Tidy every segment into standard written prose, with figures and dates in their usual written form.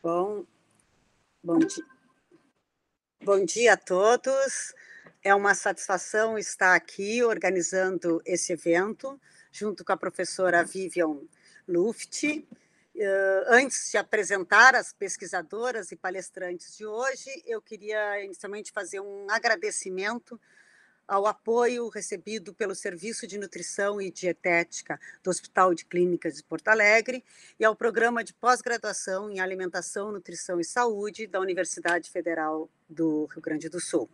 Bom, bom dia a todos. É uma satisfação estar aqui organizando esse evento, junto com a professora Vivian Luft. Antes de apresentar as pesquisadoras e palestrantes de hoje, eu queria inicialmente fazer um agradecimento ao apoio recebido pelo Serviço de Nutrição e Dietética do Hospital de Clínicas de Porto Alegre e ao Programa de Pós-Graduação em Alimentação, Nutrição e Saúde da Universidade Federal do Rio Grande do Sul.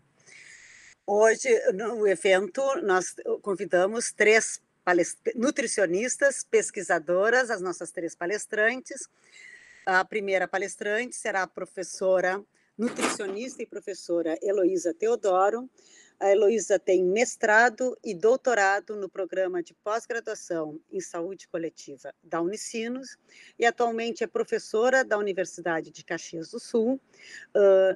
Hoje, no evento, nós convidamos 3 nutricionistas, pesquisadoras, as nossas 3 palestrantes. A primeira palestrante será a professora nutricionista e professora Heloísa Teodoro. A Heloísa tem mestrado e doutorado no programa de pós-graduação em saúde coletiva da Unicinos e atualmente é professora da Universidade de Caxias do Sul,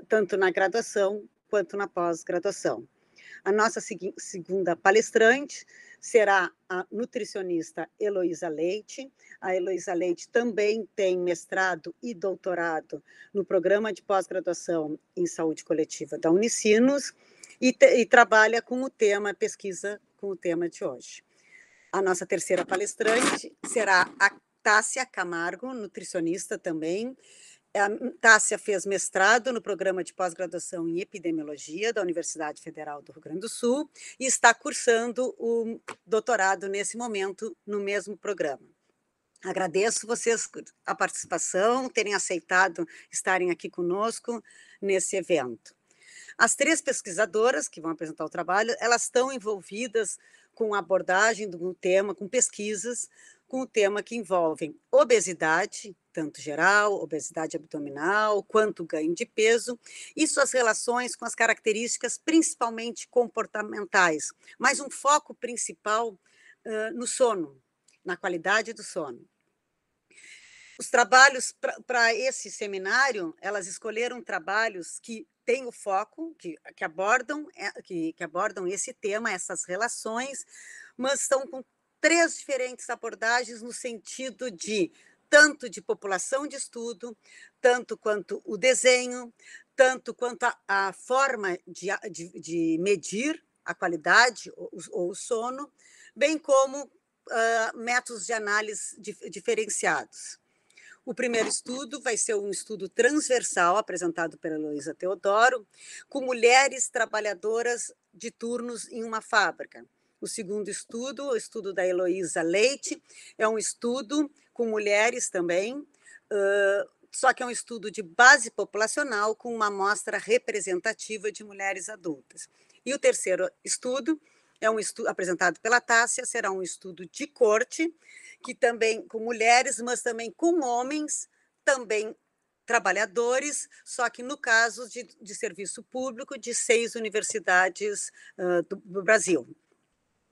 tanto na graduação quanto na pós-graduação. A nossa segunda palestrante será a nutricionista Heloísa Leite. A Heloísa Leite também tem mestrado e doutorado no programa de pós-graduação em saúde coletiva da Unicinos e trabalha com o tema, pesquisa com o tema de hoje. A nossa terceira palestrante será a Tássia Camargo, nutricionista também. A Tássia fez mestrado no programa de pós-graduação em epidemiologia da Universidade Federal do Rio Grande do Sul e está cursando o doutorado nesse momento no mesmo programa. Agradeço vocês a participação, terem aceitado estarem aqui conosco nesse evento. As 3 pesquisadoras que vão apresentar o trabalho, elas estão envolvidas com a abordagem do tema, com pesquisas, com o tema que envolvem obesidade, tanto geral, obesidade abdominal, quanto ganho de peso, e suas relações com as características principalmente comportamentais, mas um foco principal no sono, na qualidade do sono. Os trabalhos para esse seminário, elas escolheram trabalhos que têm o foco, que abordam esse tema, essas relações, mas estão com 3 diferentes abordagens no sentido de tanto de população de estudo, tanto quanto o desenho, tanto quanto a forma de medir a qualidade ou o sono, bem como métodos de análise diferenciados. O primeiro estudo vai ser um estudo transversal, apresentado pela Heloísa Teodoro, com mulheres trabalhadoras de turnos em uma fábrica. O segundo estudo, o estudo da Heloísa Leite, é um estudo com mulheres também, só que é um estudo de base populacional com uma amostra representativa de mulheres adultas. E o terceiro estudo é um estudo apresentado pela Tássia, será um estudo de corte, que também com mulheres, mas também com homens, também trabalhadores, só que no caso de serviço público de 6 universidades do Brasil.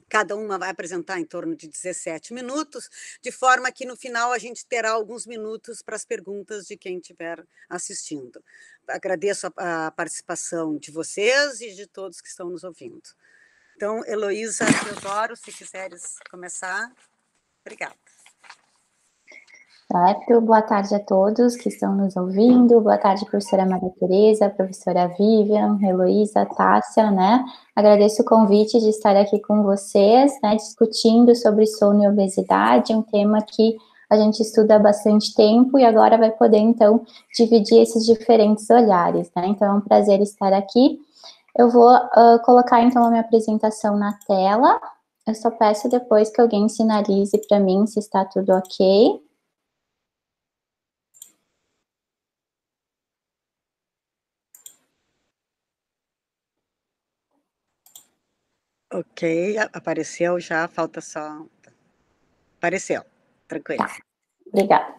Cada uma vai apresentar em torno de 17 minutos, de forma que no final a gente terá alguns minutos para as perguntas de quem estiver assistindo. Agradeço a participação de vocês e de todos que estão nos ouvindo. Então, Heloísa Teodoro, se quiseres começar. Obrigada. Certo, boa tarde a todos que estão nos ouvindo, boa tarde, professora Maria Tereza, professora Vivian, Heloísa, Tássia, né? Agradeço o convite de estar aqui com vocês, né, discutindo sobre sono e obesidade, um tema que a gente estuda há bastante tempo e agora vai poder, então, dividir esses diferentes olhares, né? Então, é um prazer estar aqui. Eu vou colocar, então, a minha apresentação na tela. Eu só peço depois que alguém sinalize para mim se está tudo ok. Ok, apareceu já, falta só... Apareceu, tranquilo. Tá, obrigada.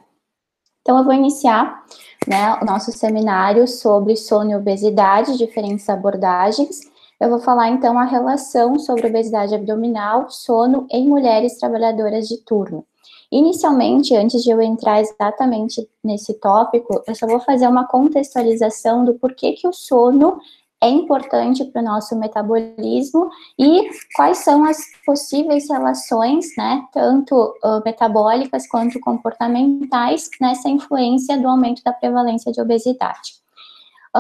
Então, eu vou iniciar, né, o nosso seminário sobre sono e obesidade, diferentes abordagens. Eu vou falar, então, a relação sobre obesidade abdominal, sono em mulheres trabalhadoras de turno. Inicialmente, antes de eu entrar exatamente nesse tópico, eu só vou fazer uma contextualização do porquê que o sono é importante para o nosso metabolismo e quais são as possíveis relações, né, tanto metabólicas quanto comportamentais, nessa influência do aumento da prevalência de obesidade.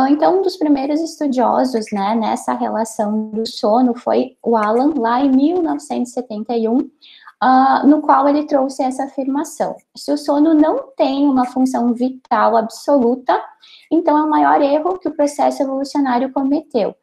Então, um dos primeiros estudiosos, né, nessa relação do sono foi o Alan, lá em 1971, no qual ele trouxe essa afirmação: se o sono não tem uma função vital absoluta, então é o maior erro que o processo evolucionário cometeu,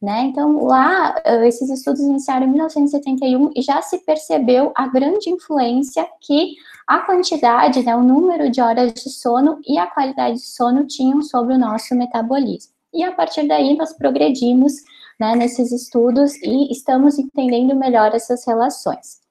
né? Então, lá, esses estudos iniciaram em 1971 e já se percebeu a grande influência que a quantidade, né, o número de horas de sono e a qualidade de sono tinham sobre o nosso metabolismo. E a partir daí nós progredimos, né, nesses estudos e estamos entendendo melhor essas relações.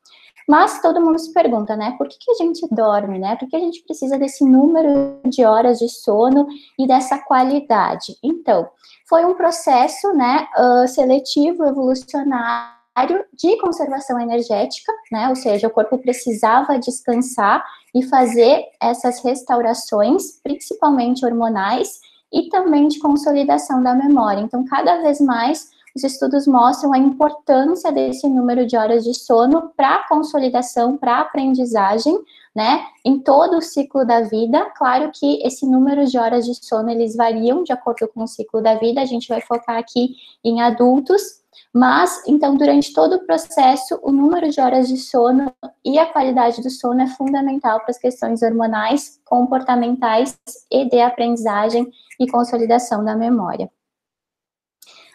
Mas todo mundo se pergunta, né, por que a gente dorme, né? Por que a gente precisa desse número de horas de sono e dessa qualidade? Então, foi um processo, né, seletivo, evolucionário, de conservação energética, né, ou seja, o corpo precisava descansar e fazer essas restaurações, principalmente hormonais, e também de consolidação da memória. Então, cada vez mais, os estudos mostram a importância desse número de horas de sono para a consolidação, para a aprendizagem, né, em todo o ciclo da vida. Claro que esse número de horas de sono, eles variam de acordo com o ciclo da vida, a gente vai focar aqui em adultos, mas, então, durante todo o processo, o número de horas de sono e a qualidade do sono é fundamental para as questões hormonais, comportamentais e de aprendizagem e consolidação da memória.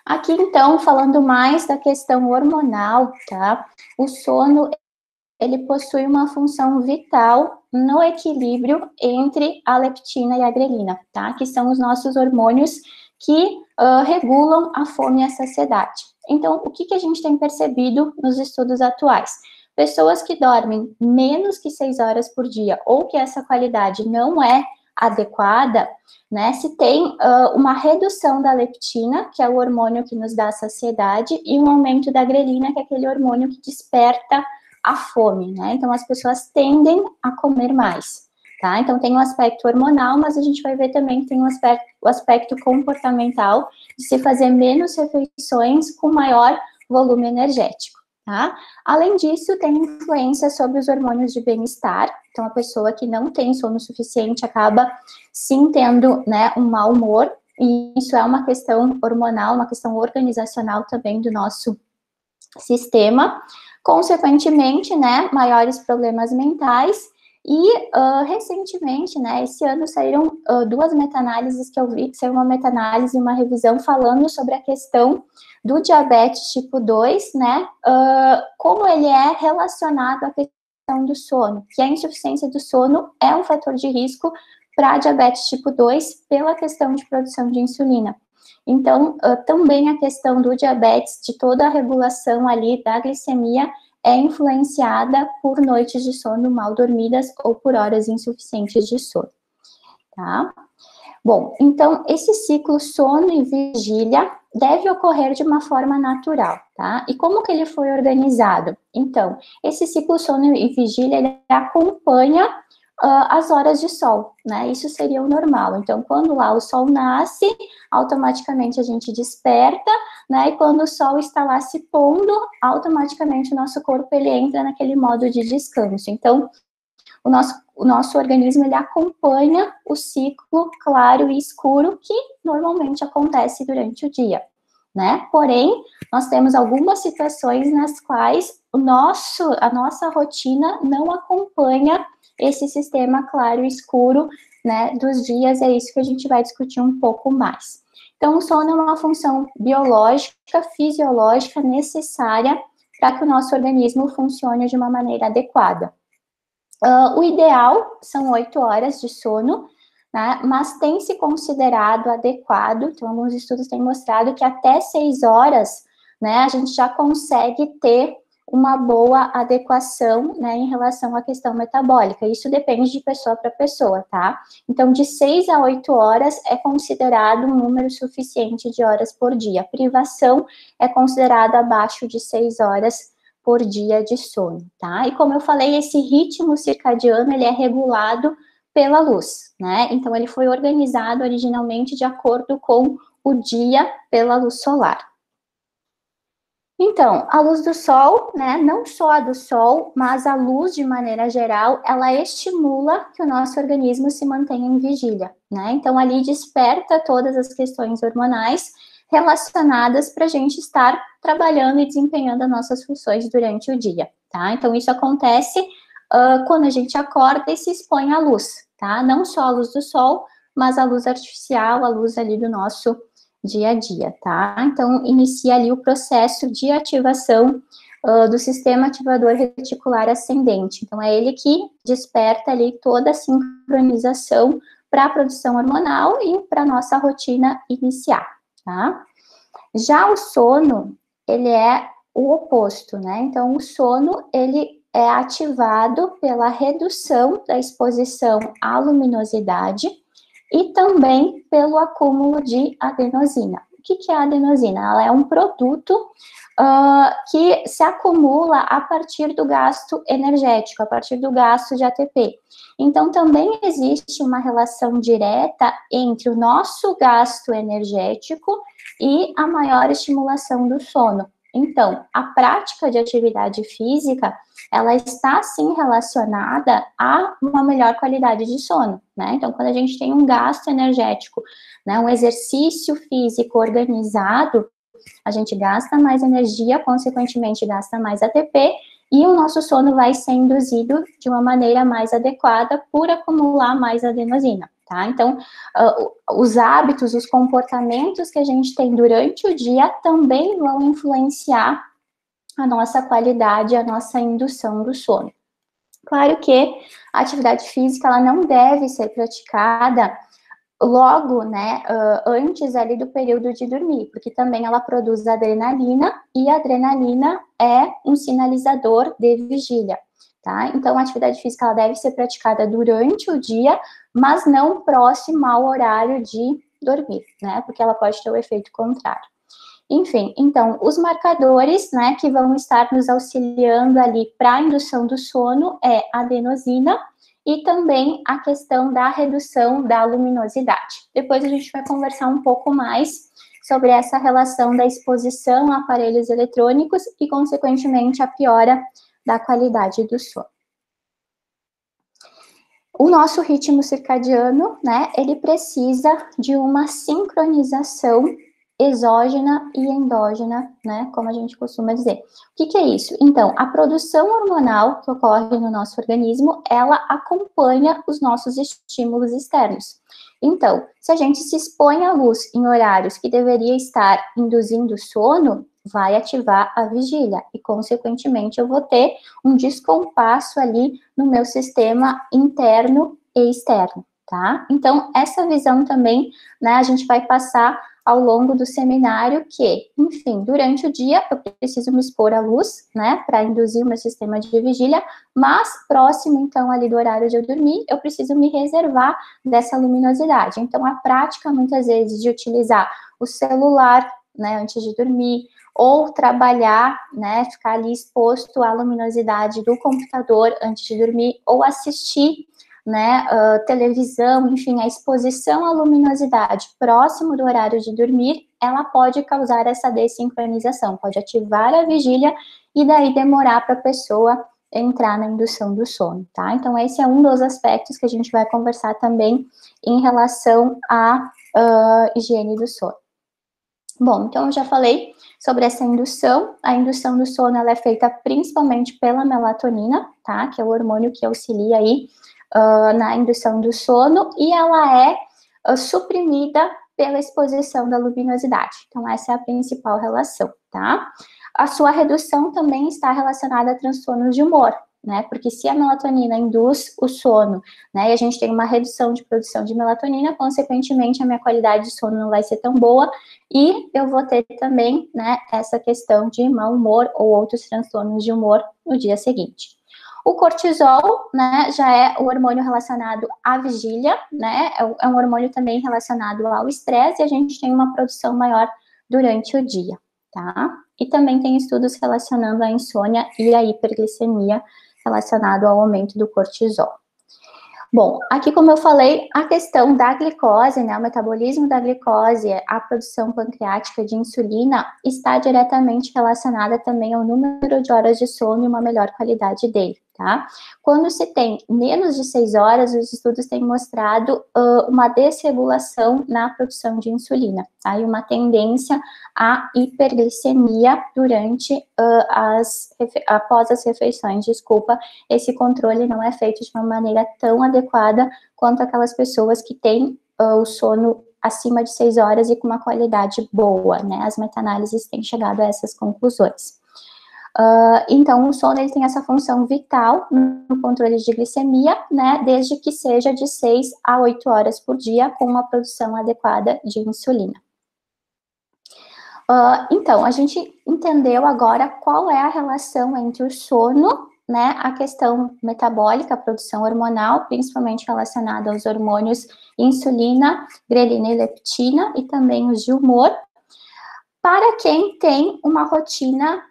Aqui, então, falando mais da questão hormonal, tá? O sono, ele possui uma função vital no equilíbrio entre a leptina e a grelina, tá? Que são os nossos hormônios que regulam a fome e a saciedade. Então, o que a gente tem percebido nos estudos atuais? Pessoas que dormem menos que 6 horas por dia, ou que essa qualidade não é adequada, né, se tem uma redução da leptina, que é o hormônio que nos dá saciedade, e um aumento da grelina, que é aquele hormônio que desperta a fome, né? Então, as pessoas tendem a comer mais, tá? Então, tem um aspecto hormonal, mas a gente vai ver também que tem o aspecto comportamental, de se fazer menos refeições com maior volume energético, tá? Além disso, tem influência sobre os hormônios de bem-estar. Então, a pessoa que não tem sono suficiente acaba sim tendo, né, um mau humor, e isso é uma questão hormonal, uma questão organizacional também do nosso sistema. Consequentemente, né, maiores problemas mentais. E recentemente, né, esse ano saíram 2 meta-análises que eu vi, saiu uma meta-análise e uma revisão falando sobre a questão do diabetes tipo 2, né, como ele é relacionado à questão do sono, que a insuficiência do sono é um fator de risco para diabetes tipo 2 pela questão de produção de insulina. Então, também a questão do diabetes, de toda a regulação ali da glicemia, é influenciada por noites de sono mal dormidas ou por horas insuficientes de sono, tá? Bom, então, esse ciclo sono e vigília deve ocorrer de uma forma natural, tá? E como que ele foi organizado? Então, esse ciclo sono e vigília, ele acompanha as horas de sol, né? Isso seria o normal. Então, quando lá o sol nasce, automaticamente a gente desperta, né? E quando o sol está lá se pondo, automaticamente o nosso corpo, ele entra naquele modo de descanso. Então, o nosso organismo, ele acompanha o ciclo claro e escuro que normalmente acontece durante o dia, né? Porém, nós temos algumas situações nas quais a nossa rotina não acompanha esse sistema claro e escuro, né, dos dias. É isso que a gente vai discutir um pouco mais. Então, o sono é uma função biológica, fisiológica, necessária para que o nosso organismo funcione de uma maneira adequada. O ideal são 8 horas de sono, né, mas tem se considerado adequado, então alguns estudos têm mostrado que até 6 horas, né, a gente já consegue ter uma boa adequação, né, em relação à questão metabólica. Isso depende de pessoa para pessoa, tá? Então, de 6 a 8 horas é considerado um número suficiente de horas por dia. A privação é considerada abaixo de 6 horas por dia de sono, tá? E como eu falei, esse ritmo circadiano, ele é regulado pela luz, né? Então, ele foi organizado originalmente de acordo com o dia pela luz solar. Então, a luz do sol, né, não só a do sol, mas a luz de maneira geral, ela estimula que o nosso organismo se mantenha em vigília, né? Então, ali desperta todas as questões hormonais relacionadas para a gente estar trabalhando e desempenhando as nossas funções durante o dia, tá? Então, isso acontece quando a gente acorda e se expõe à luz, tá? Não só a luz do sol, mas a luz artificial, a luz ali do nosso dia a dia, tá? Então, inicia ali o processo de ativação do sistema ativador reticular ascendente. Então, é ele que desperta ali toda a sincronização para a produção hormonal e para a nossa rotina iniciar, tá? Já o sono, ele é o oposto, né? Então, o sono, ele é ativado pela redução da exposição à luminosidade e também pelo acúmulo de adenosina. O que é a adenosina? Ela é um produto que se acumula a partir do gasto energético, a partir do gasto de ATP. Então, também existe uma relação direta entre o nosso gasto energético e a maior estimulação do sono. Então, a prática de atividade física, ela está, sim, relacionada a uma melhor qualidade de sono, né? Então, quando a gente tem um gasto energético, né, um exercício físico organizado, a gente gasta mais energia, consequentemente gasta mais ATP, e o nosso sono vai ser induzido de uma maneira mais adequada por acumular mais adenosina, tá? Então, os hábitos, os comportamentos que a gente tem durante o dia também vão influenciar a nossa qualidade, a nossa indução do sono. Claro que a atividade física, ela não deve ser praticada logo, né, antes ali do período de dormir, porque também ela produz adrenalina, e a adrenalina é um sinalizador de vigília, tá? Então, a atividade física, ela deve ser praticada durante o dia, mas não próximo ao horário de dormir, né, porque ela pode ter o efeito contrário. Enfim, então, os marcadores, né, que vão estar nos auxiliando ali para a indução do sono é a adenosina e também a questão da redução da luminosidade. Depois a gente vai conversar um pouco mais sobre essa relação da exposição a aparelhos eletrônicos e, consequentemente, a piora da qualidade do sono. O nosso ritmo circadiano, né, ele precisa de uma sincronização exógena e endógena, né, como a gente costuma dizer. O que é isso? Então, a produção hormonal que ocorre no nosso organismo, ela acompanha os nossos estímulos externos. Então, se a gente se expõe à luz em horários que deveria estar induzindo sono, vai ativar a vigília e, consequentemente, eu vou ter um descompasso ali no meu sistema interno e externo, tá? Então, essa visão também, né, a gente vai passar ao longo do seminário que, enfim, durante o dia eu preciso me expor à luz, né, para induzir o meu sistema de vigília, mas próximo, então, ali do horário de eu dormir, eu preciso me reservar dessa luminosidade. Então, a prática, muitas vezes, de utilizar o celular, né, antes de dormir, ou trabalhar, né, ficar ali exposto à luminosidade do computador antes de dormir, ou assistir, né, televisão, enfim, a exposição à luminosidade próximo do horário de dormir, ela pode causar essa desincronização, pode ativar a vigília e daí demorar para a pessoa entrar na indução do sono, tá? Então, esse é um dos aspectos que a gente vai conversar também em relação à higiene do sono. Bom, então eu já falei sobre essa indução. A indução do sono, ela é feita principalmente pela melatonina, tá? Que é o hormônio que auxilia aí na indução do sono, e ela é suprimida pela exposição da luminosidade. Então, essa é a principal relação, tá? A sua redução também está relacionada a transtornos de humor, né? Porque se a melatonina induz o sono, né, e a gente tem uma redução de produção de melatonina, consequentemente, a minha qualidade de sono não vai ser tão boa, e eu vou ter também, né, essa questão de mau humor ou outros transtornos de humor no dia seguinte. O cortisol, né, já é o hormônio relacionado à vigília, né, é um hormônio também relacionado ao estresse, e a gente tem uma produção maior durante o dia, tá? E também tem estudos relacionando a insônia e a hiperglicemia relacionado ao aumento do cortisol. Bom, aqui como eu falei, a questão da glicose, né, o metabolismo da glicose, a produção pancreática de insulina está diretamente relacionada também ao número de horas de sono e uma melhor qualidade dele, tá? Quando se tem menos de 6 horas, os estudos têm mostrado uma desregulação na produção de insulina, tá? E uma tendência à hiperglicemia durante após as refeições, desculpa, esse controle não é feito de uma maneira tão adequada quanto aquelas pessoas que têm o sono acima de 6 horas e com uma qualidade boa, né? As meta-análises têm chegado a essas conclusões. Então, o sono ele tem essa função vital no controle de glicemia, né? Desde que seja de 6 a 8 horas por dia, com uma produção adequada de insulina. Então, a gente entendeu agora qual é a relação entre o sono, né, a questão metabólica, a produção hormonal, principalmente relacionada aos hormônios insulina, grelina e leptina, e também os de humor, para quem tem uma rotina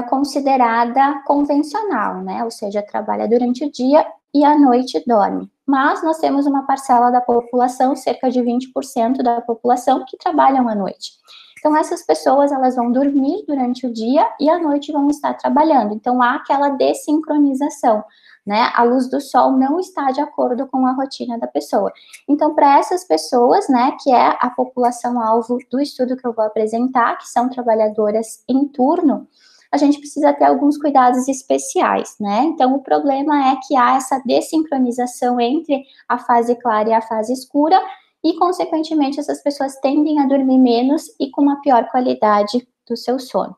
considerada convencional, né, ou seja, trabalha durante o dia e à noite dorme. Mas nós temos uma parcela da população, cerca de 20% da população, que trabalham à noite. Então, essas pessoas, elas vão dormir durante o dia e à noite vão estar trabalhando. Então, há aquela desincronização, né? A luz do sol não está de acordo com a rotina da pessoa. Então, para essas pessoas, né, que é a população-alvo do estudo que eu vou apresentar, que são trabalhadoras em turno, a gente precisa ter alguns cuidados especiais, né? Então, o problema é que há essa desincronização entre a fase clara e a fase escura, e, consequentemente, essas pessoas tendem a dormir menos e com uma pior qualidade do seu sono.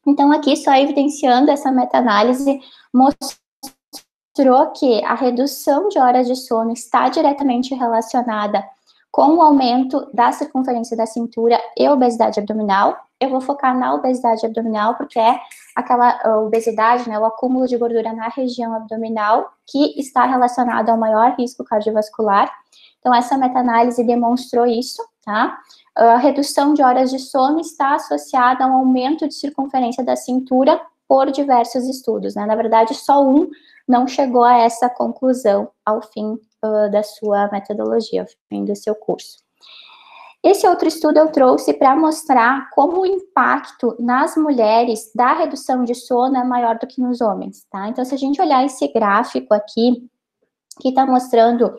Então, aqui, só evidenciando essa meta-análise, mostrou que a redução de horas de sono está diretamente relacionada com o aumento da circunferência da cintura e obesidade abdominal. Eu vou focar na obesidade abdominal, porque é aquela obesidade, né, o acúmulo de gordura na região abdominal, que está relacionado ao maior risco cardiovascular. Então, essa meta-análise demonstrou isso, tá? A redução de horas de sono está associada a um aumento de circunferência da cintura por diversos estudos, né? Na verdade, só um não chegou a essa conclusão ao fim da sua metodologia, ao fim do seu curso. Esse outro estudo eu trouxe para mostrar como o impacto nas mulheres da redução de sono é maior do que nos homens, tá? Então, se a gente olhar esse gráfico aqui, que está mostrando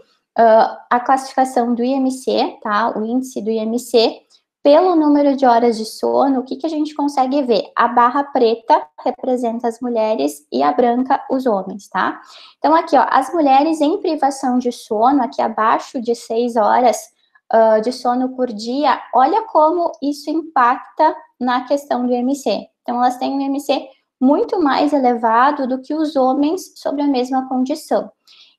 a classificação do IMC, tá? O índice do IMC, pelo número de horas de sono, o que a gente consegue ver? A barra preta representa as mulheres e a branca os homens, tá? Então, aqui, ó, as mulheres em privação de sono, aqui abaixo de 6 horas de sono por dia, olha como isso impacta na questão do IMC. Então, elas têm um IMC muito mais elevado do que os homens sobre a mesma condição.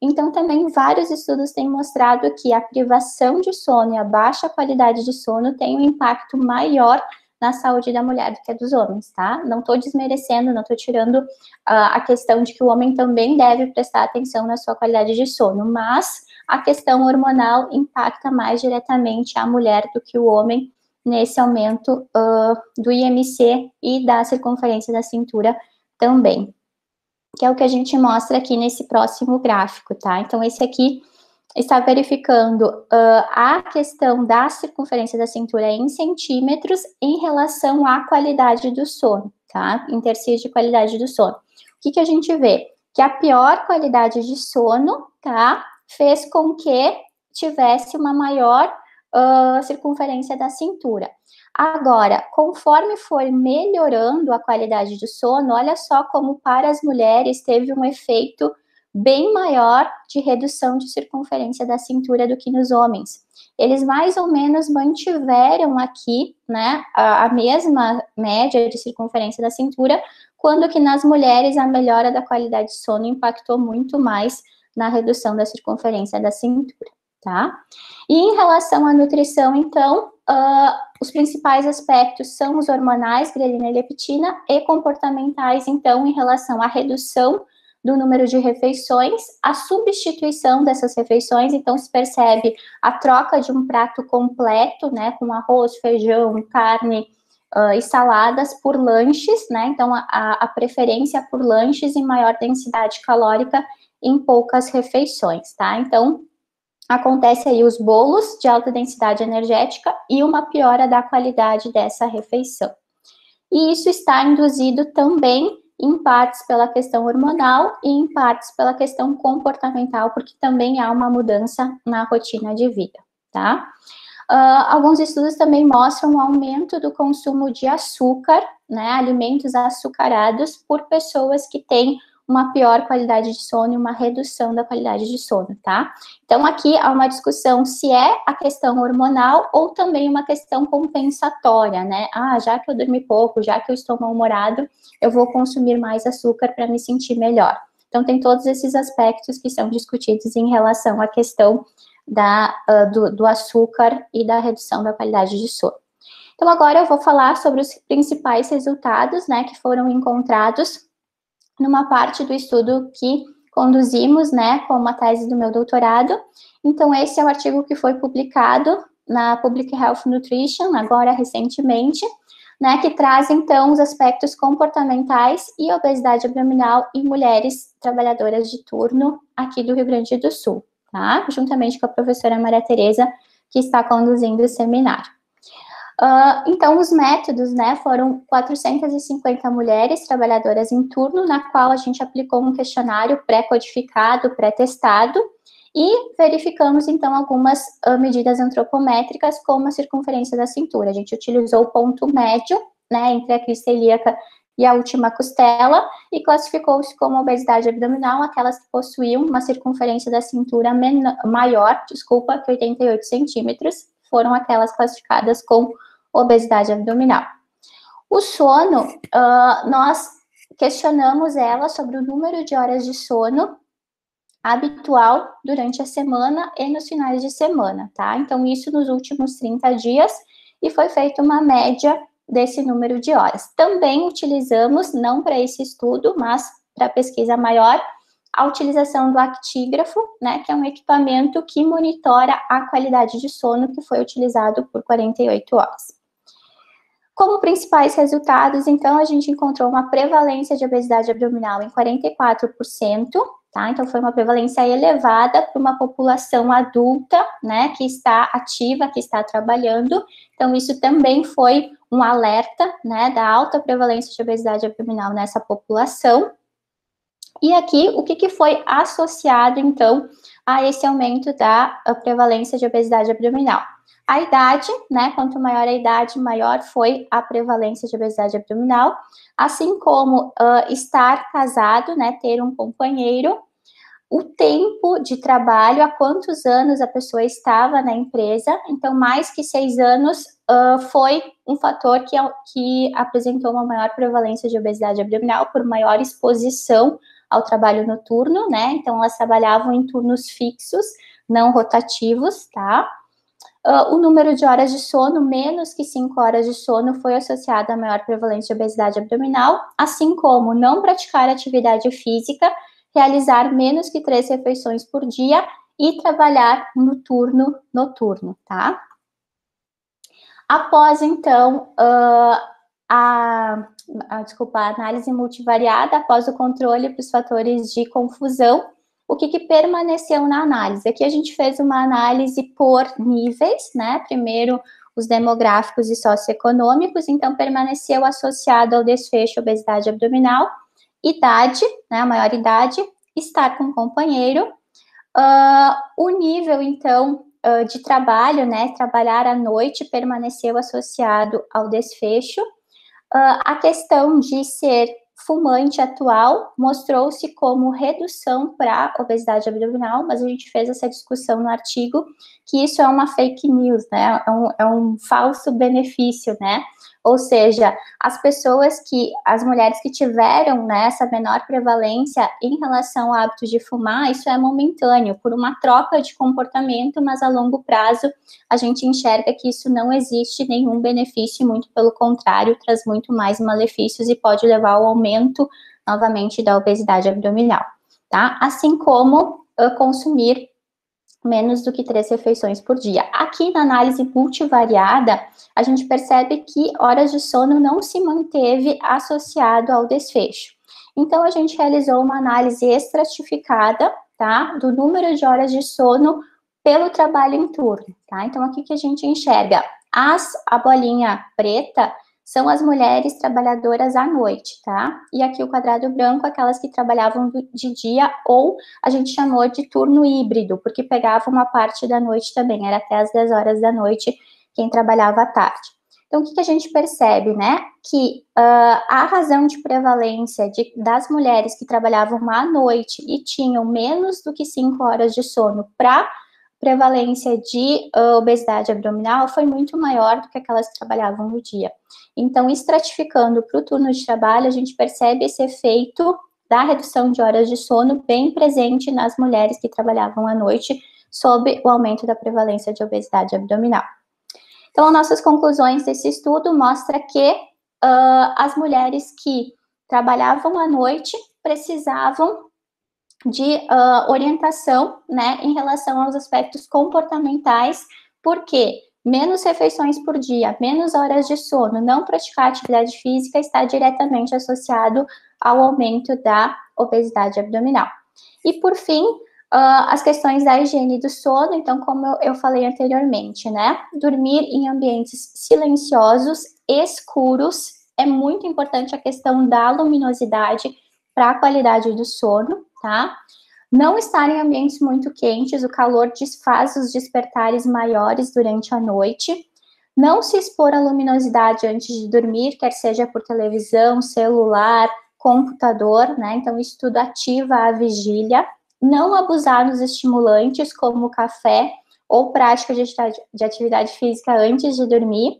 Então, também vários estudos têm mostrado que a privação de sono e a baixa qualidade de sono tem um impacto maior na saúde da mulher do que a dos homens, tá? Não estou desmerecendo, não estou tirando a questão de que o homem também deve prestar atenção na sua qualidade de sono, mas a questão hormonal impacta mais diretamente a mulher do que o homem nesse aumento do IMC e da circunferência da cintura também, que é o que a gente mostra aqui nesse próximo gráfico, tá? Então, esse aqui está verificando a questão da circunferência da cintura em centímetros em relação à qualidade do sono, tá? Intercídio de qualidade do sono. O que a gente vê? Que a pior qualidade de sono, tá? Fez com que tivesse uma maior circunferência da cintura. Agora, conforme for melhorando a qualidade do sono, olha só como para as mulheres teve um efeito bem maior de redução de circunferência da cintura do que nos homens. Eles mais ou menos mantiveram aqui, né, a mesma média de circunferência da cintura, quando que nas mulheres a melhora da qualidade de sono impactou muito mais na redução da circunferência da cintura, tá? E em relação à nutrição, então, os principais aspectos são os hormonais, grelina e leptina, e comportamentais, então, em relação à redução do número de refeições, a substituição dessas refeições, então se percebe a troca de um prato completo, né, com arroz, feijão, carne e saladas por lanches, né, então a preferência por lanches em maior densidade calórica em poucas refeições, tá? Então, acontece aí os bolos de alta densidade energética e uma piora da qualidade dessa refeição. E isso está induzido também, em partes, pela questão hormonal e em partes pela questão comportamental, porque também há uma mudança na rotina de vida, tá? Alguns estudos também mostram o aumento do consumo de açúcar, né, alimentos açucarados, por pessoas que têm uma pior qualidade de sono e uma redução da qualidade de sono, tá? Então, aqui há uma discussão se é a questão hormonal ou também uma questão compensatória, né? Já que eu dormi pouco, já que eu estou mal-humorado, eu vou consumir mais açúcar para me sentir melhor. Então, tem todos esses aspectos que são discutidos em relação à questão do açúcar e da redução da qualidade de sono. Então, agora eu vou falar sobre os principais resultados, né, que foram encontrados numa parte do estudo que conduzimos, né, como a tese do meu doutorado. Então, esse é o artigo que foi publicado na Public Health Nutrition, agora recentemente, né, que traz, então, os aspectos comportamentais e obesidade abdominal em mulheres trabalhadoras de turno aqui do Rio Grande do Sul, tá? Juntamente com a professora Maria Tereza, que está conduzindo o seminário. Então, os métodos, né, foram 450 mulheres trabalhadoras em turno, na qual a gente aplicou um questionário pré-codificado, pré-testado, e verificamos, então, algumas medidas antropométricas, como a circunferência da cintura. A gente utilizou o ponto médio, né, entre a crista ilíaca e a última costela, e classificou-se como obesidade abdominal aquelas que possuíam uma circunferência da cintura maior, que 88 centímetros, foram aquelas classificadas com obesidade abdominal. O sono, nós questionamos ela sobre o número de horas de sono habitual durante a semana e nos finais de semana, tá? Então, isso nos últimos 30 dias, e foi feita uma média desse número de horas. Também utilizamos, não para esse estudo, mas para pesquisa maior, a utilização do actígrafo, né, que é um equipamento que monitora a qualidade de sono, que foi utilizado por 48 horas. Como principais resultados, então, a gente encontrou uma prevalência de obesidade abdominal em 44%, tá? Então, foi uma prevalência elevada para uma população adulta, né, que está ativa, que está trabalhando. Então, isso também foi um alerta, né, da alta prevalência de obesidade abdominal nessa população. E aqui, o que foi associado, então, a esse aumento da prevalência de obesidade abdominal? A idade, né, quanto maior a idade, maior foi a prevalência de obesidade abdominal, assim como estar casado, né, ter um companheiro, o tempo de trabalho, há quantos anos a pessoa estava na empresa. Então, mais que 6 anos foi um fator que apresentou uma maior prevalência de obesidade abdominal por maior exposição ao trabalho noturno, né? Então, elas trabalhavam em turnos fixos, não rotativos, tá? O número de horas de sono, menos que 5 horas de sono, foi associado à maior prevalência de obesidade abdominal, assim como não praticar atividade física, realizar menos que 3 refeições por dia e trabalhar no turno noturno, tá? Após, então, a análise multivariada, após o controle para os fatores de confusão, o que permaneceu na análise? Aqui a gente fez uma análise por níveis, né? Primeiro, os demográficos e socioeconômicos, então permaneceu associado ao desfecho obesidade abdominal, idade, né? A maior idade, estar com companheiro, o nível, então, de trabalho, né? Trabalhar à noite permaneceu associado ao desfecho. A questão de ser fumante atual mostrou-se como redução para obesidade abdominal, mas a gente fez essa discussão no artigo que isso é uma fake news, né? É um falso benefício, né? Ou seja, as mulheres que tiveram, né, essa menor prevalência em relação ao hábito de fumar, isso é momentâneo, por uma troca de comportamento, mas a longo prazo a gente enxerga que isso não existe nenhum benefício, muito pelo contrário, traz muito mais malefícios e pode levar ao aumento, novamente, da obesidade abdominal, tá? Assim como consumir menos do que 3 refeições por dia. Aqui na análise multivariada, a gente percebe que horas de sono não se manteve associado ao desfecho. Então, a gente realizou uma análise estratificada, tá, do número de horas de sono pelo trabalho em turno, tá? Então, aqui que a gente enxerga a bolinha preta são as mulheres trabalhadoras à noite, tá? E aqui o quadrado branco, aquelas que trabalhavam de dia, ou a gente chamou de turno híbrido, porque pegava uma parte da noite também, era até as 10 horas da noite quem trabalhava à tarde. Então, o que a gente percebe, né? Que a razão de prevalência das mulheres que trabalhavam à noite e tinham menos do que 5 horas de sono para prevalência de obesidade abdominal foi muito maior do que aquelas que trabalhavam no dia. Então, estratificando para o turno de trabalho, a gente percebe esse efeito da redução de horas de sono bem presente nas mulheres que trabalhavam à noite, sob o aumento da prevalência de obesidade abdominal. Então, nossas conclusões desse estudo mostram que as mulheres que trabalhavam à noite precisavam de orientação, né, em relação aos aspectos comportamentais, porque menos refeições por dia, menos horas de sono, não praticar atividade física está diretamente associado ao aumento da obesidade abdominal. E, por fim, as questões da higiene do sono, então, como eu falei anteriormente, né, dormir em ambientes silenciosos, escuros, é muito importante a questão da luminosidade para a qualidade do sono, tá? Não estar em ambientes muito quentes, o calor desfaz os despertares maiores durante a noite. Não se expor à luminosidade antes de dormir, quer seja por televisão, celular, computador, né? Então, isso tudo ativa a vigília. Não abusar dos estimulantes, como o café ou prática de atividade física antes de dormir.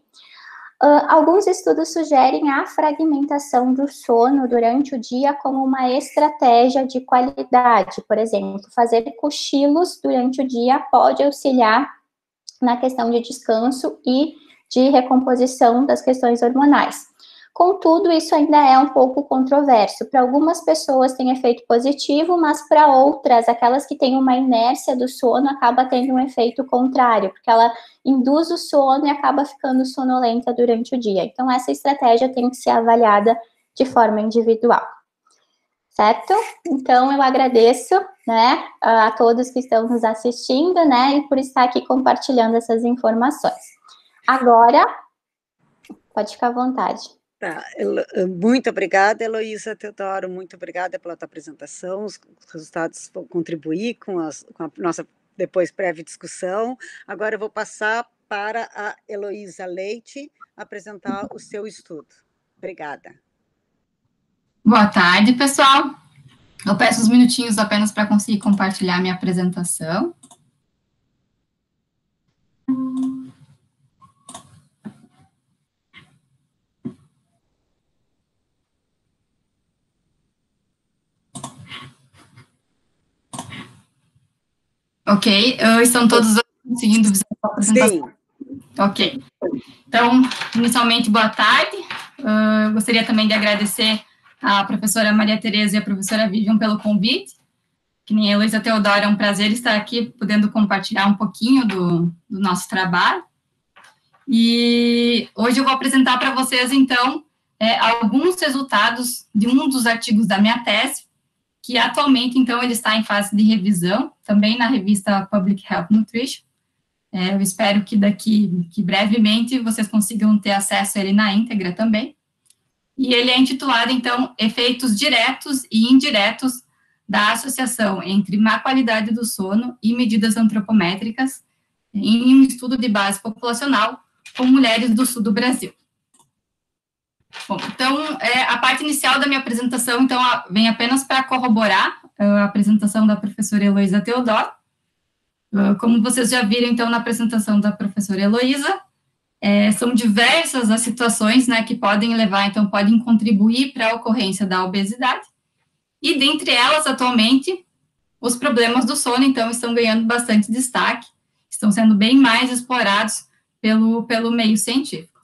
Alguns estudos sugerem a fragmentação do sono durante o dia como uma estratégia de qualidade. Por exemplo, fazer cochilos durante o dia pode auxiliar na questão de descanso e de recomposição das questões hormonais. Contudo, isso ainda é um pouco controverso. Para algumas pessoas tem efeito positivo, mas para outras, aquelas que têm uma inércia do sono, acaba tendo um efeito contrário, porque ela induz o sono e acaba ficando sonolenta durante o dia. Então, essa estratégia tem que ser avaliada de forma individual. Certo? Então, eu agradeço, né, a todos que estão nos assistindo, né, e por estar aqui compartilhando essas informações. Agora, pode ficar à vontade. Tá. Muito obrigada, Heloísa Teodoro, muito obrigada pela tua apresentação, os resultados vão contribuir com a nossa depois breve discussão. Agora eu vou passar para a Heloísa Leite apresentar o seu estudo. Obrigada. Boa tarde, pessoal. Eu peço uns minutinhos apenas para conseguir compartilhar minha apresentação. Ok, estão todos conseguindo visualizar a apresentação? Sim. Ok. Então, inicialmente, boa tarde. Eu gostaria também de agradecer à professora Maria Tereza e à professora Vivian pelo convite. Que nem a Heloísa Teodoro, é um prazer estar aqui, podendo compartilhar um pouquinho do nosso trabalho. E hoje eu vou apresentar para vocês, então, alguns resultados de um dos artigos da minha tese, que atualmente, então, ele está em fase de revisão, também na revista Public Health Nutrition. Eu espero que brevemente vocês consigam ter acesso a ele na íntegra também. E ele é intitulado, então, Efeitos Diretos e Indiretos da Associação entre Má Qualidade do Sono e Medidas Antropométricas em um estudo de base populacional com mulheres do sul do Brasil. Bom, então, a parte inicial da minha apresentação, então, vem apenas para corroborar a apresentação da professora Heloísa Teodoro. Como vocês já viram, então, na apresentação da professora Heloísa, são diversas as situações, né, que podem levar, então, podem contribuir para a ocorrência da obesidade, e dentre elas, atualmente, os problemas do sono, então, estão ganhando bastante destaque, estão sendo bem mais explorados pelo meio científico.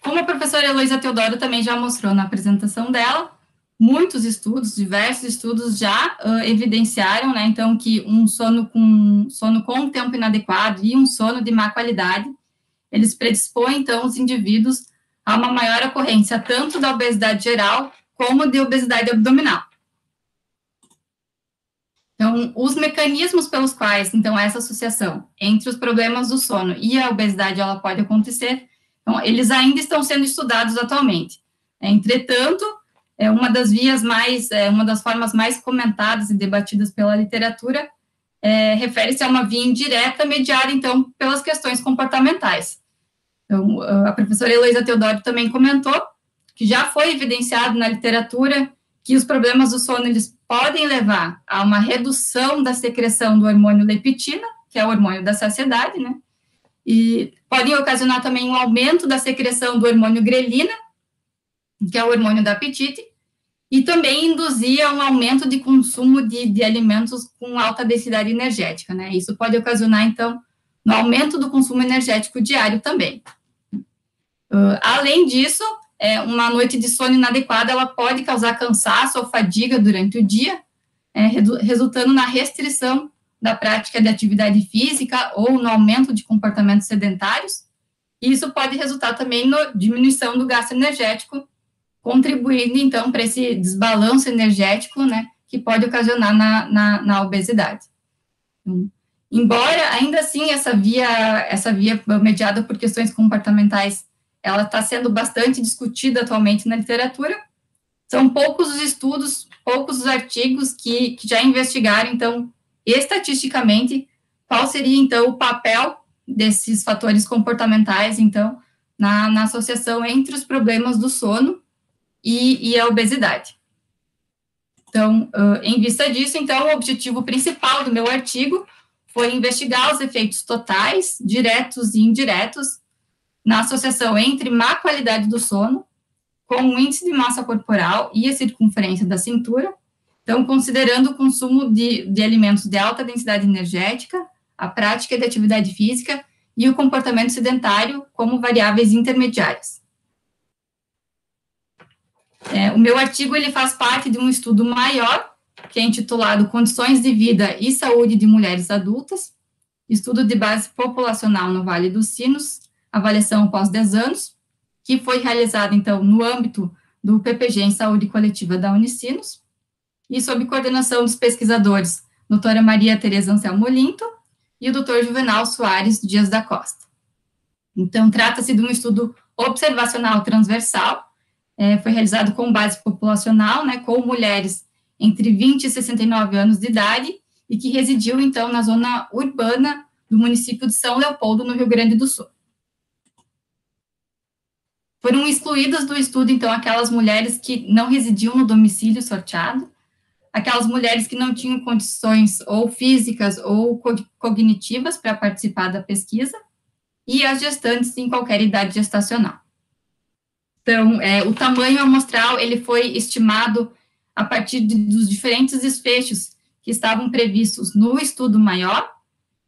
Como a professora Heloísa Teodoro também já mostrou na apresentação dela, muitos estudos, diversos estudos já evidenciaram, né, então, que um sono com tempo inadequado e um sono de má qualidade, eles predispõem, então, os indivíduos há uma maior ocorrência tanto da obesidade geral como de obesidade abdominal. Então, os mecanismos pelos quais, então, essa associação entre os problemas do sono e a obesidade, ela pode acontecer, então, eles ainda estão sendo estudados atualmente. Entretanto, uma das formas mais comentadas e debatidas pela literatura refere-se a uma via indireta mediada, então, pelas questões comportamentais. Então, a professora Heloísa Teodoro também comentou que já foi evidenciado na literatura que os problemas do sono, eles podem levar a uma redução da secreção do hormônio leptina, que é o hormônio da saciedade, né? E podem ocasionar também um aumento da secreção do hormônio grelina, que é o hormônio do apetite, e também induzir a um aumento de consumo de alimentos com alta densidade energética, né? Isso pode ocasionar, então, no aumento do consumo energético diário também. Além disso, uma noite de sono inadequada, ela pode causar cansaço ou fadiga durante o dia, resultando na restrição da prática de atividade física ou no aumento de comportamentos sedentários, e isso pode resultar também na diminuição do gasto energético, contribuindo, então, para esse desbalanço energético, né, que pode ocasionar na obesidade. Embora, ainda assim, essa via mediada por questões comportamentais, ela está sendo bastante discutida atualmente na literatura, são poucos os estudos, poucos os artigos que já investigaram, então, estatisticamente, qual seria, então, o papel desses fatores comportamentais, então, na associação entre os problemas do sono e a obesidade. Então, em vista disso, então, o objetivo principal do meu artigo foi investigar os efeitos totais, diretos e indiretos, na associação entre má qualidade do sono com o índice de massa corporal e a circunferência da cintura, então, considerando o consumo de alimentos de alta densidade energética, a prática de atividade física e o comportamento sedentário como variáveis intermediárias. O meu artigo, ele faz parte de um estudo maior, que é intitulado Condições de Vida e Saúde de Mulheres Adultas, estudo de base populacional no Vale dos Sinos, avaliação após 10 anos, que foi realizado, então, no âmbito do PPG em Saúde Coletiva da Unicinos, e sob coordenação dos pesquisadores doutora Maria Tereza Anselmo Olinto e o doutor Juvenal Soares Dias da Costa. Então, trata-se de um estudo observacional transversal, foi realizado com base populacional, né, com mulheres entre 20 e 69 anos de idade, e que residiu, então, na zona urbana do município de São Leopoldo, no Rio Grande do Sul. Foram excluídas do estudo, então, aquelas mulheres que não residiam no domicílio sorteado, aquelas mulheres que não tinham condições ou físicas ou cognitivas para participar da pesquisa, e as gestantes em qualquer idade gestacional. Então, o tamanho amostral, ele foi estimado a partir dos diferentes desfechos que estavam previstos no estudo maior,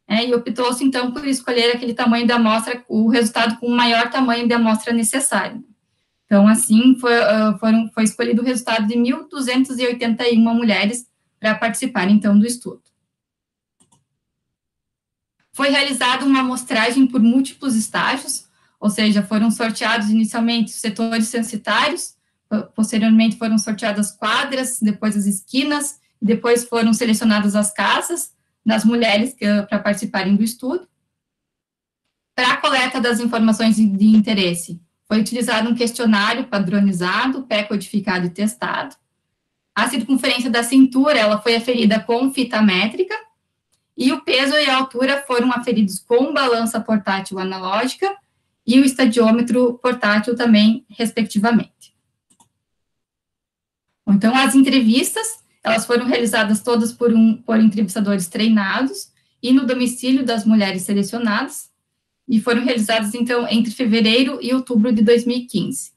e optou-se, então, por escolher aquele tamanho da amostra, o resultado com o maior tamanho de amostra necessário. Então, assim, foi escolhido o resultado de 1.281 mulheres para participar, então, do estudo. Foi realizada uma amostragem por múltiplos estágios, ou seja, foram sorteados inicialmente os setores censitários, posteriormente foram sorteadas quadras, depois as esquinas, depois foram selecionadas as casas das mulheres para participarem do estudo. Para a coleta das informações de interesse, foi utilizado um questionário padronizado, pré-codificado e testado. A circunferência da cintura, ela foi aferida com fita métrica, e o peso e a altura foram aferidos com balança portátil analógica e o estadiômetro portátil também, respectivamente. Então, as entrevistas, elas foram realizadas todas por entrevistadores treinados e no domicílio das mulheres selecionadas, e foram realizadas, então, entre fevereiro e outubro de 2015.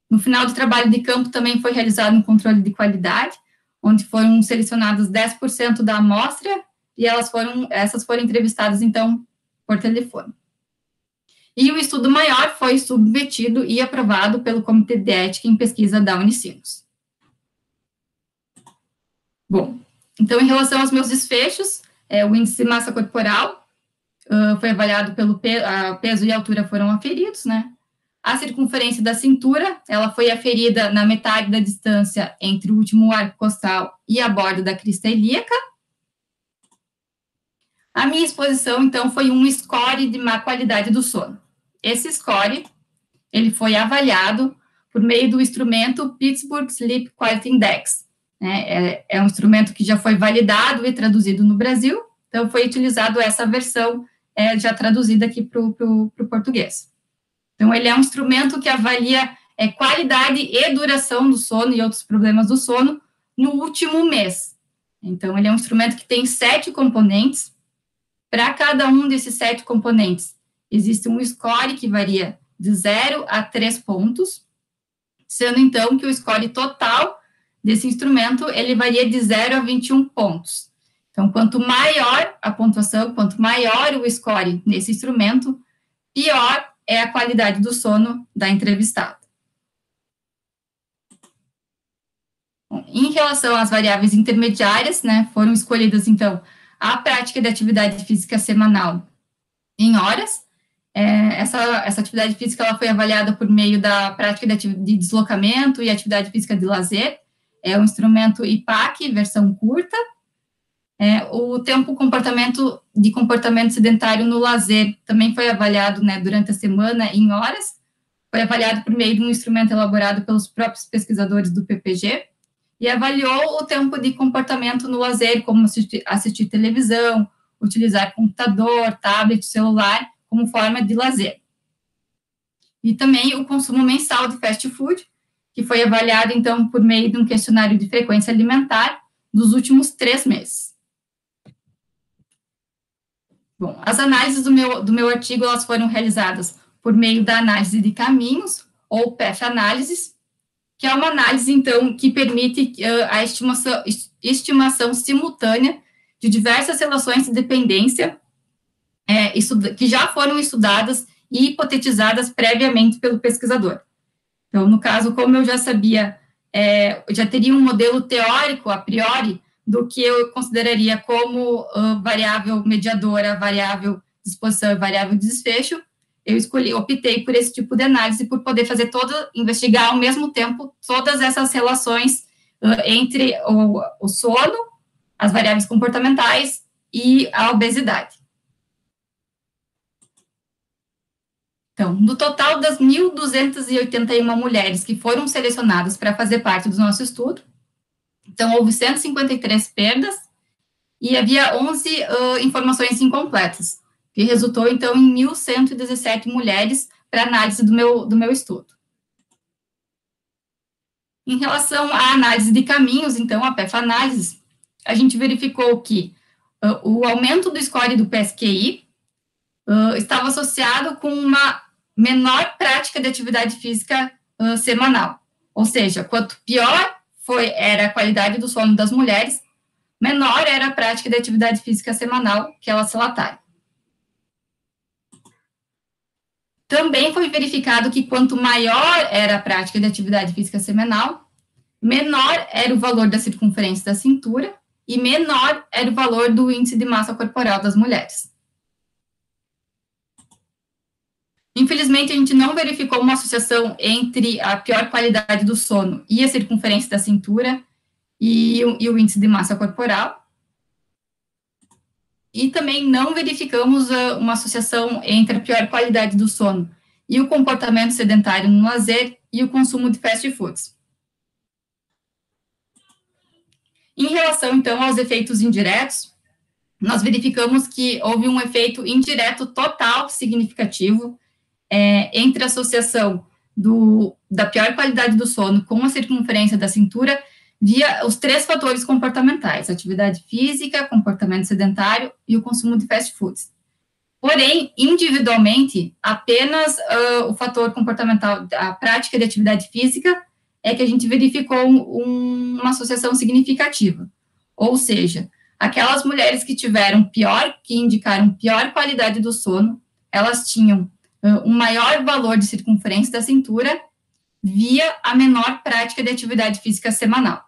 No final do trabalho de campo também foi realizado um controle de qualidade, onde foram selecionadas 10% da amostra, e essas foram entrevistadas, então, por telefone. E o estudo maior foi submetido e aprovado pelo Comitê de Ética em Pesquisa da Unicinos. Bom, então, em relação aos meus desfechos, o índice de massa corporal foi avaliado pelo peso e altura foram aferidos, né? A circunferência da cintura, ela foi aferida na metade da distância entre o último arco costal e a borda da crista ilíaca. A minha exposição, então, foi um score de má qualidade do sono. Esse score, ele foi avaliado por meio do instrumento Pittsburgh Sleep Quality Index. É um instrumento que já foi validado e traduzido no Brasil, então foi utilizado essa versão já traduzida aqui para o português. Então, ele é um instrumento que avalia qualidade e duração do sono e outros problemas do sono no último mês. Então, ele é um instrumento que tem 7 componentes. Para cada um desses 7 componentes, existe um score que varia de 0 a 3 pontos, sendo, então, que o score total desse instrumento, ele varia de 0 a 21 pontos. Então, quanto maior a pontuação, quanto maior o score nesse instrumento, pior é a qualidade do sono da entrevistada. Bom, em relação às variáveis intermediárias, foram escolhidas, então, a prática de atividade física semanal em horas. Essa atividade física ela foi avaliada por meio da prática de deslocamento e atividade física de lazer. É um instrumento IPAC, versão curta. O tempo de comportamento sedentário no lazer também foi avaliado durante a semana em horas, foi avaliado por meio de um instrumento elaborado pelos próprios pesquisadores do PPG, e avaliou o tempo de comportamento no lazer, como assistir televisão, utilizar computador, tablet, celular, como forma de lazer. E também o consumo mensal de fast food, que foi avaliado, então, por meio de um questionário de frequência alimentar dos últimos 3 meses. Bom, as análises do meu artigo, elas foram realizadas por meio da análise de caminhos, ou PEF Análises, que é uma análise, então, que permite a estimação simultânea de diversas relações de dependência que já foram estudadas e hipotetizadas previamente pelo pesquisador. Então, no caso, como eu já sabia, já teria um modelo teórico, a priori, do que eu consideraria como variável mediadora, variável de exposição e variável de desfecho, eu optei por esse tipo de análise, por poder investigar ao mesmo tempo todas essas relações entre o sono, as variáveis comportamentais e a obesidade. Então, no total das 1.281 mulheres que foram selecionadas para fazer parte do nosso estudo, então, houve 153 perdas e havia 11 informações incompletas, que resultou, então, em 1.117 mulheres para análise do meu estudo. Em relação à análise de caminhos, então, a PEF Análises, a gente verificou que o aumento do score do PSQI estava associado com uma menor prática de atividade física semanal. Ou seja, quanto pior era a qualidade do sono das mulheres, menor era a prática de atividade física semanal que elas relataram. Também foi verificado que quanto maior era a prática de atividade física semanal, menor era o valor da circunferência da cintura e menor era o valor do índice de massa corporal das mulheres. Infelizmente, a gente não verificou uma associação entre a pior qualidade do sono e a circunferência da cintura e o índice de massa corporal. E também não verificamos uma associação entre a pior qualidade do sono e o comportamento sedentário no lazer e o consumo de fast foods. Em relação, então, aos efeitos indiretos, nós verificamos que houve um efeito indireto total significativo entre a associação da pior qualidade do sono com a circunferência da cintura via os 3 fatores comportamentais: atividade física, comportamento sedentário e o consumo de fast foods. Porém, individualmente, apenas o fator comportamental, a prática de atividade física, é que a gente verificou uma associação significativa. Ou seja, aquelas mulheres que indicaram pior qualidade do sono, elas tinham um maior valor de circunferência da cintura via a menor prática de atividade física semanal.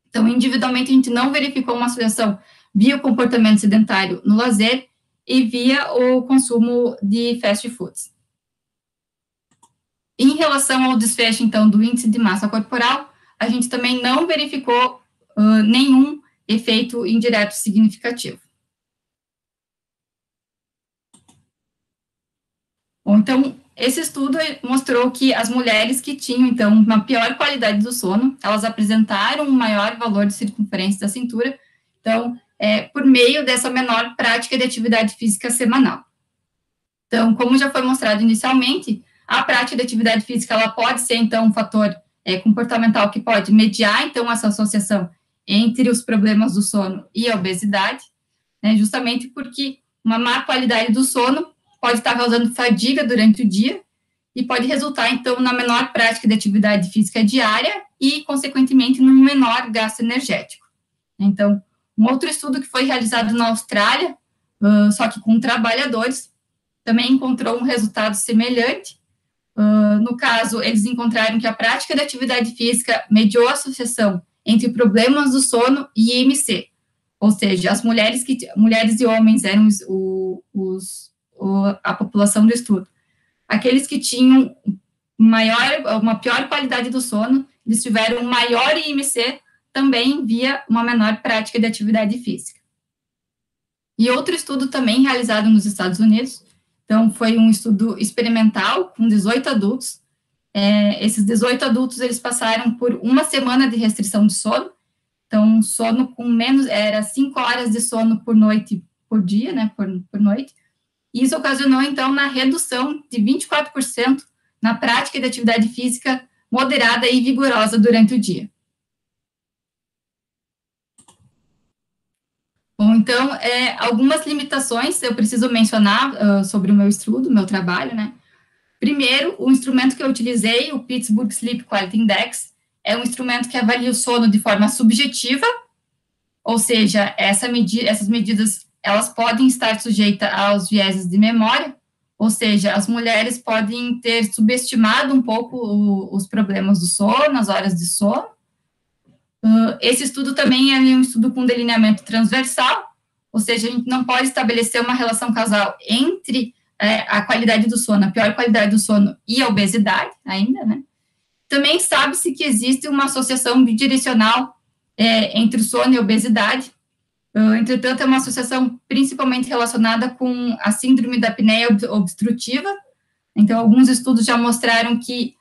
Então, individualmente, a gente não verificou uma associação via o comportamento sedentário no lazer e via o consumo de fast foods. Em relação ao desfecho, então, do índice de massa corporal, a gente também não verificou nenhum efeito indireto significativo. Bom, então, esse estudo mostrou que as mulheres que tinham, então, uma pior qualidade do sono, elas apresentaram um maior valor de circunferência da cintura, então, por meio dessa menor prática de atividade física semanal. Então, como já foi mostrado inicialmente, a prática de atividade física, ela pode ser, então, um fator comportamental que pode mediar, então, essa associação entre os problemas do sono e a obesidade, né, justamente porque uma má qualidade do sono pode estar causando fadiga durante o dia e pode resultar, então, na menor prática de atividade física diária e, consequentemente, num menor gasto energético. Então, um outro estudo que foi realizado na Austrália, só que com trabalhadores, também encontrou um resultado semelhante. No caso, eles encontraram que a prática de atividade física mediou a associação entre problemas do sono e IMC, ou seja, as mulheres e homens eram a população do estudo. Aqueles que tinham uma pior qualidade do sono, eles tiveram um maior IMC também via uma menor prática de atividade física. E outro estudo também realizado nos Estados Unidos, então foi um estudo experimental com 18 adultos. Esses 18 adultos, eles passaram por uma semana de restrição de sono, então sono com menos, era 5 horas de sono por noite, por dia, né, por noite. E isso ocasionou, então, na redução de 24% na prática de atividade física moderada e vigorosa durante o dia. Bom, então, algumas limitações eu preciso mencionar sobre o meu estudo, meu trabalho, né? Primeiro, o instrumento que eu utilizei, o Pittsburgh Sleep Quality Index, é um instrumento que avalia o sono de forma subjetiva, ou seja, essas medidas, elas podem estar sujeitas aos vieses de memória, ou seja, as mulheres podem ter subestimado um pouco os problemas do sono, as horas de sono. Esse estudo também é um estudo com delineamento transversal, ou seja, a gente não pode estabelecer uma relação causal entre a qualidade do sono, a pior qualidade do sono e a obesidade ainda, né? Também sabe-se que existe uma associação bidirecional entre o sono e a obesidade. Entretanto, é uma associação principalmente relacionada com a síndrome da apneia obstrutiva. Então, alguns estudos já mostraram que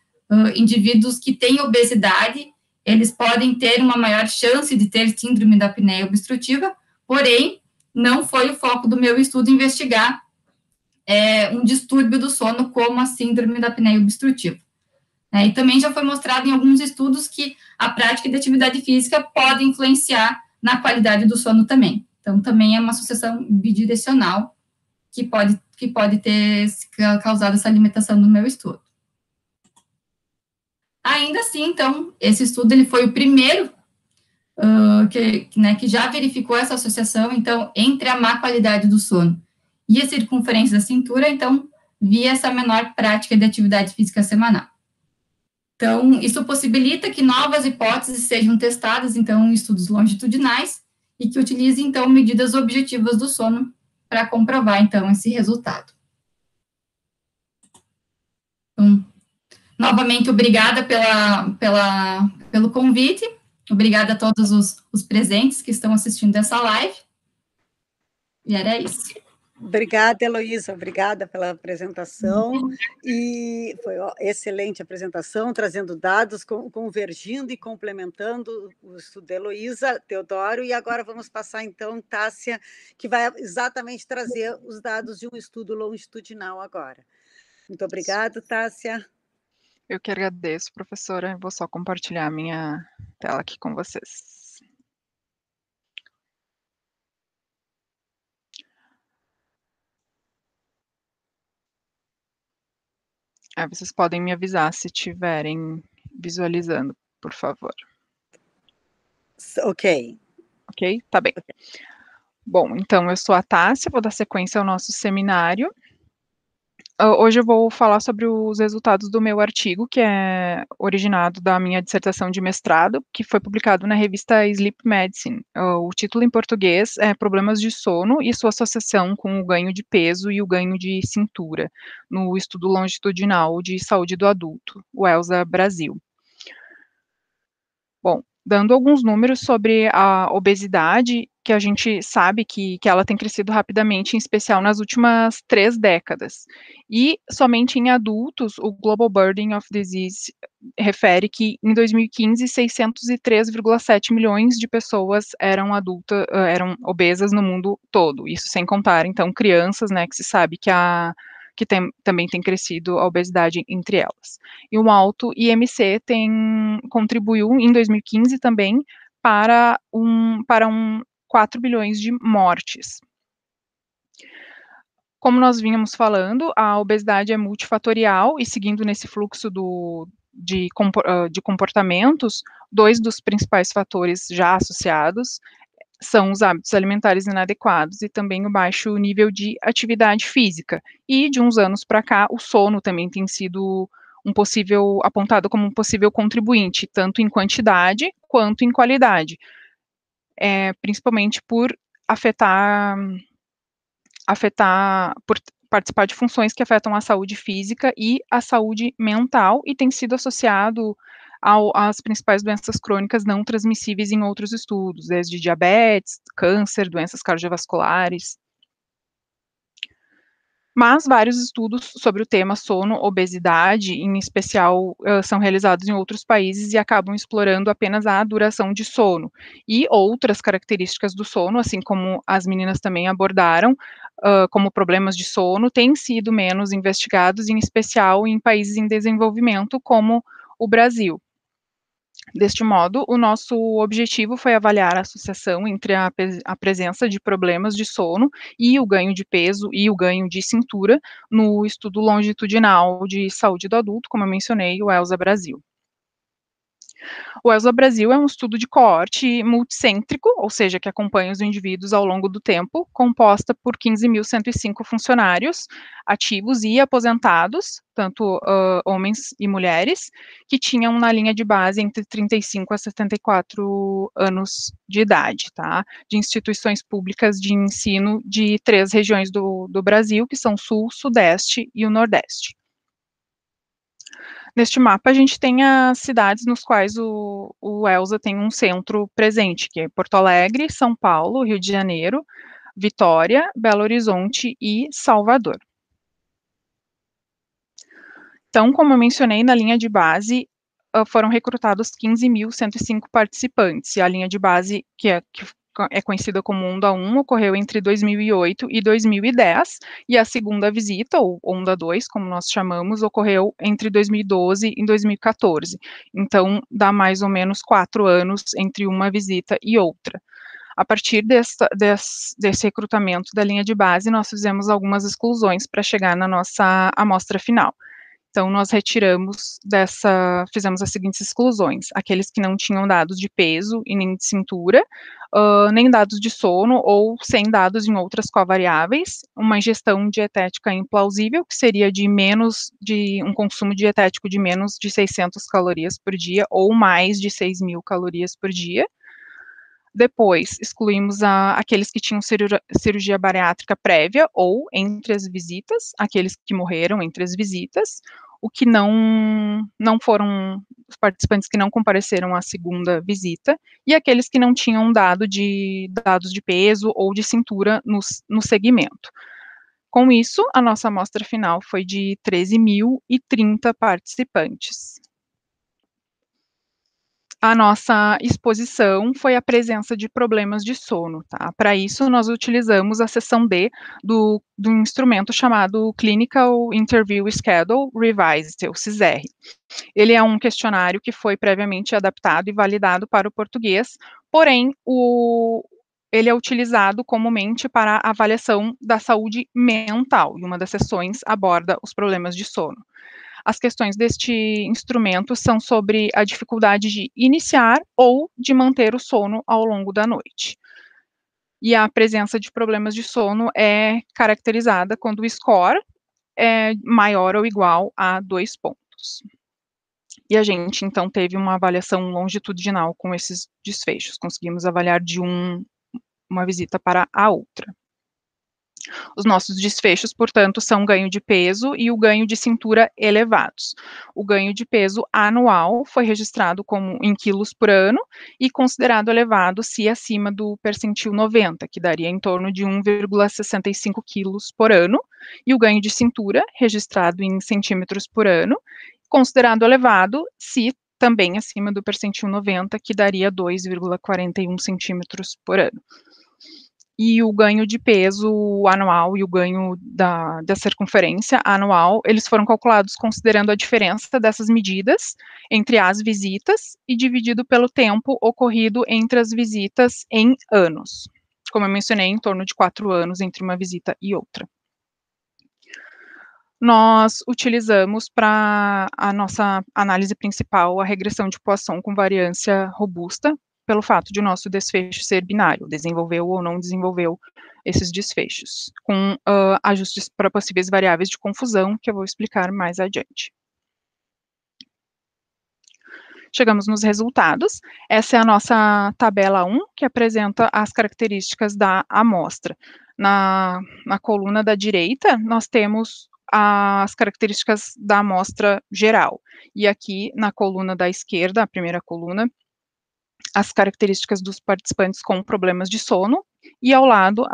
indivíduos que têm obesidade, eles podem ter uma maior chance de ter síndrome da apneia obstrutiva, porém, não foi o foco do meu estudo investigar um distúrbio do sono como a síndrome da apneia obstrutiva. E também já foi mostrado em alguns estudos que a prática de atividade física pode influenciar na qualidade do sono também. Então, também é uma associação bidirecional que pode ter causado essa limitação no meu estudo. Ainda assim, então, esse estudo ele foi o primeiro que já verificou essa associação, então, entre a má qualidade do sono e a circunferência da cintura, então, via essa menor prática de atividade física semanal. Então, isso possibilita que novas hipóteses sejam testadas, então, em estudos longitudinais, e que utilizem, então, medidas objetivas do sono para comprovar, então, esse resultado. Então, novamente, obrigada pelo convite, obrigada a todos os presentes que estão assistindo essa live, e era isso. Obrigada, Heloísa, obrigada pela apresentação, e foi uma excelente apresentação, trazendo dados, convergindo e complementando o estudo da Heloísa, Teodoro, e agora vamos passar, então, Tássia, que vai exatamente trazer os dados de um estudo longitudinal agora. Muito obrigada, Tássia. Eu que agradeço, professora, vou só compartilhar a minha tela aqui com vocês. Vocês podem me avisar se estiverem visualizando, por favor. Ok. Ok? Tá bem. Bom, então, eu sou a Tássia, vou dar sequência ao nosso seminário. Hoje eu vou falar sobre os resultados do meu artigo, que é originado da minha dissertação de mestrado, que foi publicado na revista Sleep Medicine. O título em português é Problemas de Sono e sua associação com o ganho de peso e o ganho de cintura, no estudo longitudinal de saúde do adulto, o ELSA Brasil. Bom, dando alguns números sobre a obesidade, que a gente sabe que ela tem crescido rapidamente, em especial nas últimas 3 décadas. E somente em adultos, o Global Burden of Disease refere que em 2015, 603,7 milhões de pessoas eram obesas no mundo todo. Isso sem contar, então, crianças, né, que se sabe que também tem crescido a obesidade entre elas. E o alto IMC contribuiu em 2015 também para 4 bilhões de mortes. Como nós vínhamos falando, a obesidade é multifatorial e seguindo nesse fluxo de comportamentos, 2 dos principais fatores já associados são os hábitos alimentares inadequados e também o baixo nível de atividade física. E de uns anos para cá, o sono também tem sido apontado como um possível contribuinte, tanto em quantidade quanto em qualidade, principalmente por por participar de funções que afetam a saúde física e a saúde mental, e tem sido associado às principais doenças crônicas não transmissíveis em outros estudos, desde diabetes, câncer, doenças cardiovasculares. Mas vários estudos sobre o tema sono, obesidade, em especial, são realizados em outros países e acabam explorando apenas a duração de sono. E outras características do sono, assim como as meninas também abordaram, como problemas de sono, têm sido menos investigados, em especial em países em desenvolvimento, como o Brasil. Deste modo, o nosso objetivo foi avaliar a associação entre a presença de problemas de sono e o ganho de peso e o ganho de cintura no estudo longitudinal de saúde do adulto, como eu mencionei, o ELSA Brasil. O ELSA Brasil é um estudo de coorte multicêntrico, ou seja, que acompanha os indivíduos ao longo do tempo, composta por 15.105 funcionários ativos e aposentados, tanto homens e mulheres, que tinham na linha de base entre 35 a 74 anos de idade, tá? De instituições públicas de ensino de 3 regiões do Brasil, que são Sul, Sudeste e o Nordeste. Neste mapa, a gente tem as cidades nos quais o ELSA tem um centro presente, que é Porto Alegre, São Paulo, Rio de Janeiro, Vitória, Belo Horizonte e Salvador. Então, como eu mencionei, na linha de base, foram recrutados 15.105 participantes, e a linha de base, que é conhecida como Onda 1, ocorreu entre 2008 e 2010, e a segunda visita, ou Onda 2, como nós chamamos, ocorreu entre 2012 e 2014. Então, dá mais ou menos 4 anos entre uma visita e outra. A partir desse recrutamento da linha de base, nós fizemos algumas exclusões para chegar na nossa amostra final. Então, nós fizemos as seguintes exclusões: aqueles que não tinham dados de peso e nem de cintura, nem dados de sono ou sem dados em outras covariáveis, uma ingestão dietética implausível, que seria um consumo dietético de menos de 600 calorias por dia ou mais de 6.000 calorias por dia. Depois, excluímos aqueles que tinham cirurgia bariátrica prévia ou entre as visitas, aqueles que morreram entre as visitas, o que não foram os participantes que não compareceram à segunda visita, e aqueles que não tinham dados de peso ou de cintura no segmento. Com isso, a nossa amostra final foi de 13.030 participantes. A nossa exposição foi a presença de problemas de sono, tá? Para isso, nós utilizamos a seção D do instrumento chamado Clinical Interview Schedule Revised, o CISR. Ele é um questionário que foi previamente adaptado e validado para o português, porém, ele é utilizado comumente para a avaliação da saúde mental, e uma das sessões aborda os problemas de sono. As questões deste instrumento são sobre a dificuldade de iniciar ou de manter o sono ao longo da noite. E a presença de problemas de sono é caracterizada quando o score, é maior ou igual a 2 pontos. E a gente, então, teve uma avaliação longitudinal com esses desfechos, conseguimos avaliar de uma visita para a outra. Os nossos desfechos, portanto, são ganho de peso e o ganho de cintura elevados. O ganho de peso anual foi registrado como em quilos por ano e considerado elevado se acima do percentil 90, que daria em torno de 1,65 quilos por ano, e o ganho de cintura, registrado em centímetros por ano, considerado elevado se também acima do percentil 90, que daria 2,41 centímetros por ano. E o ganho de peso anual e o ganho da circunferência anual, eles foram calculados considerando a diferença dessas medidas entre as visitas e dividido pelo tempo ocorrido entre as visitas em anos. Como eu mencionei, em torno de 4 anos entre uma visita e outra. Nós utilizamos para a nossa análise principal a regressão de Poisson com variância robusta, pelo fato de o nosso desfecho ser binário, desenvolveu ou não desenvolveu esses desfechos, com ajustes para possíveis variáveis de confusão, que eu vou explicar mais adiante. Chegamos nos resultados. Essa é a nossa tabela 1, que apresenta as características da amostra. Na coluna da direita, nós temos as características da amostra geral. E aqui, na coluna da esquerda, a primeira coluna, as características dos participantes com problemas de sono, e ao lado,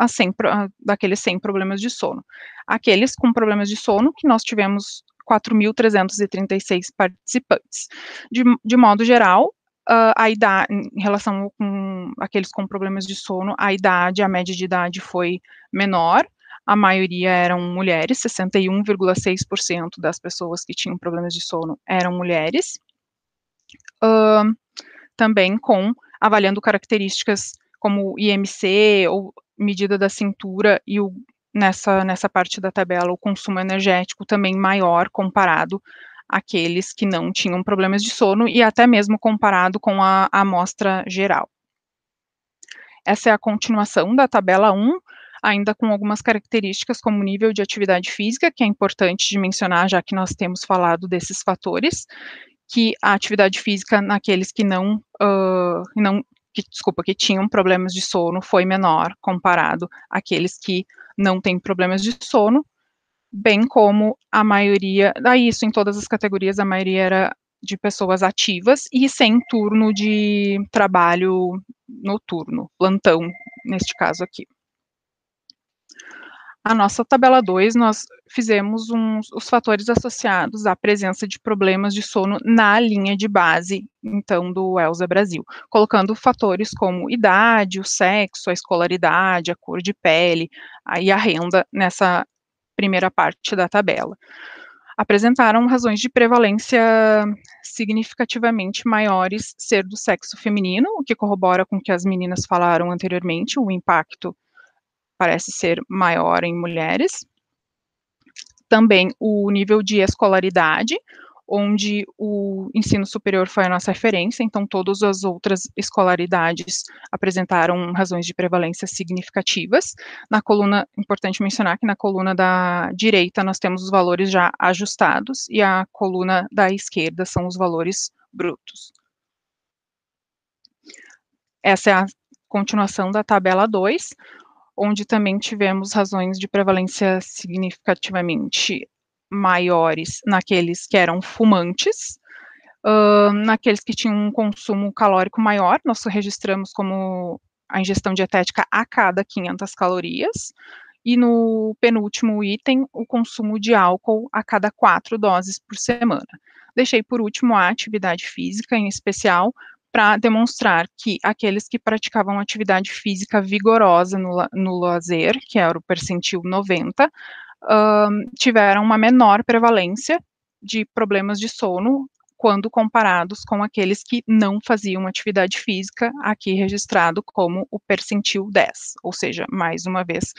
daqueles sem problemas de sono. Aqueles com problemas de sono, que nós tivemos 4.336 participantes. De modo geral, a idade, em relação com aqueles com problemas de sono, a média de idade foi menor, a maioria eram mulheres, 61,6% das pessoas que tinham problemas de sono eram mulheres, também avaliando características como IMC, ou medida da cintura, e nessa parte da tabela, o consumo energético também maior comparado àqueles que não tinham problemas de sono, e até mesmo comparado com a amostra geral. Essa é a continuação da tabela 1, ainda com algumas características como nível de atividade física, que é importante de mencionar, já que nós temos falado desses fatores, que a atividade física naqueles que que tinham problemas de sono foi menor comparado àqueles que não têm problemas de sono, bem como a maioria, isso em todas as categorias, a maioria era de pessoas ativas e sem turno de trabalho noturno, plantão, neste caso aqui. A nossa tabela 2, nós fizemos os fatores associados à presença de problemas de sono na linha de base, então, do ELSA Brasil, colocando fatores como idade, o sexo, a escolaridade, a cor de pele, e a renda nessa primeira parte da tabela. Apresentaram razões de prevalência significativamente maiores ser do sexo feminino, o que corrobora com o que as meninas falaram anteriormente, o impacto parece ser maior em mulheres. Também o nível de escolaridade, onde o ensino superior foi a nossa referência, então todas as outras escolaridades apresentaram razões de prevalência significativas. Na coluna, importante mencionar que na coluna da direita nós temos os valores já ajustados, e a coluna da esquerda são os valores brutos. Essa é a continuação da tabela 2, onde também tivemos razões de prevalência significativamente maiores naqueles que eram fumantes, naqueles que tinham um consumo calórico maior, nós registramos como a ingestão dietética a cada 500 calorias, e no penúltimo item, o consumo de álcool a cada 4 doses por semana. Deixei por último a atividade física, em especial, para demonstrar que aqueles que praticavam atividade física vigorosa no lazer, que era o percentil 90, tiveram uma menor prevalência de problemas de sono quando comparados com aqueles que não faziam atividade física, aqui registrado como o percentil 10, ou seja, mais uma vez,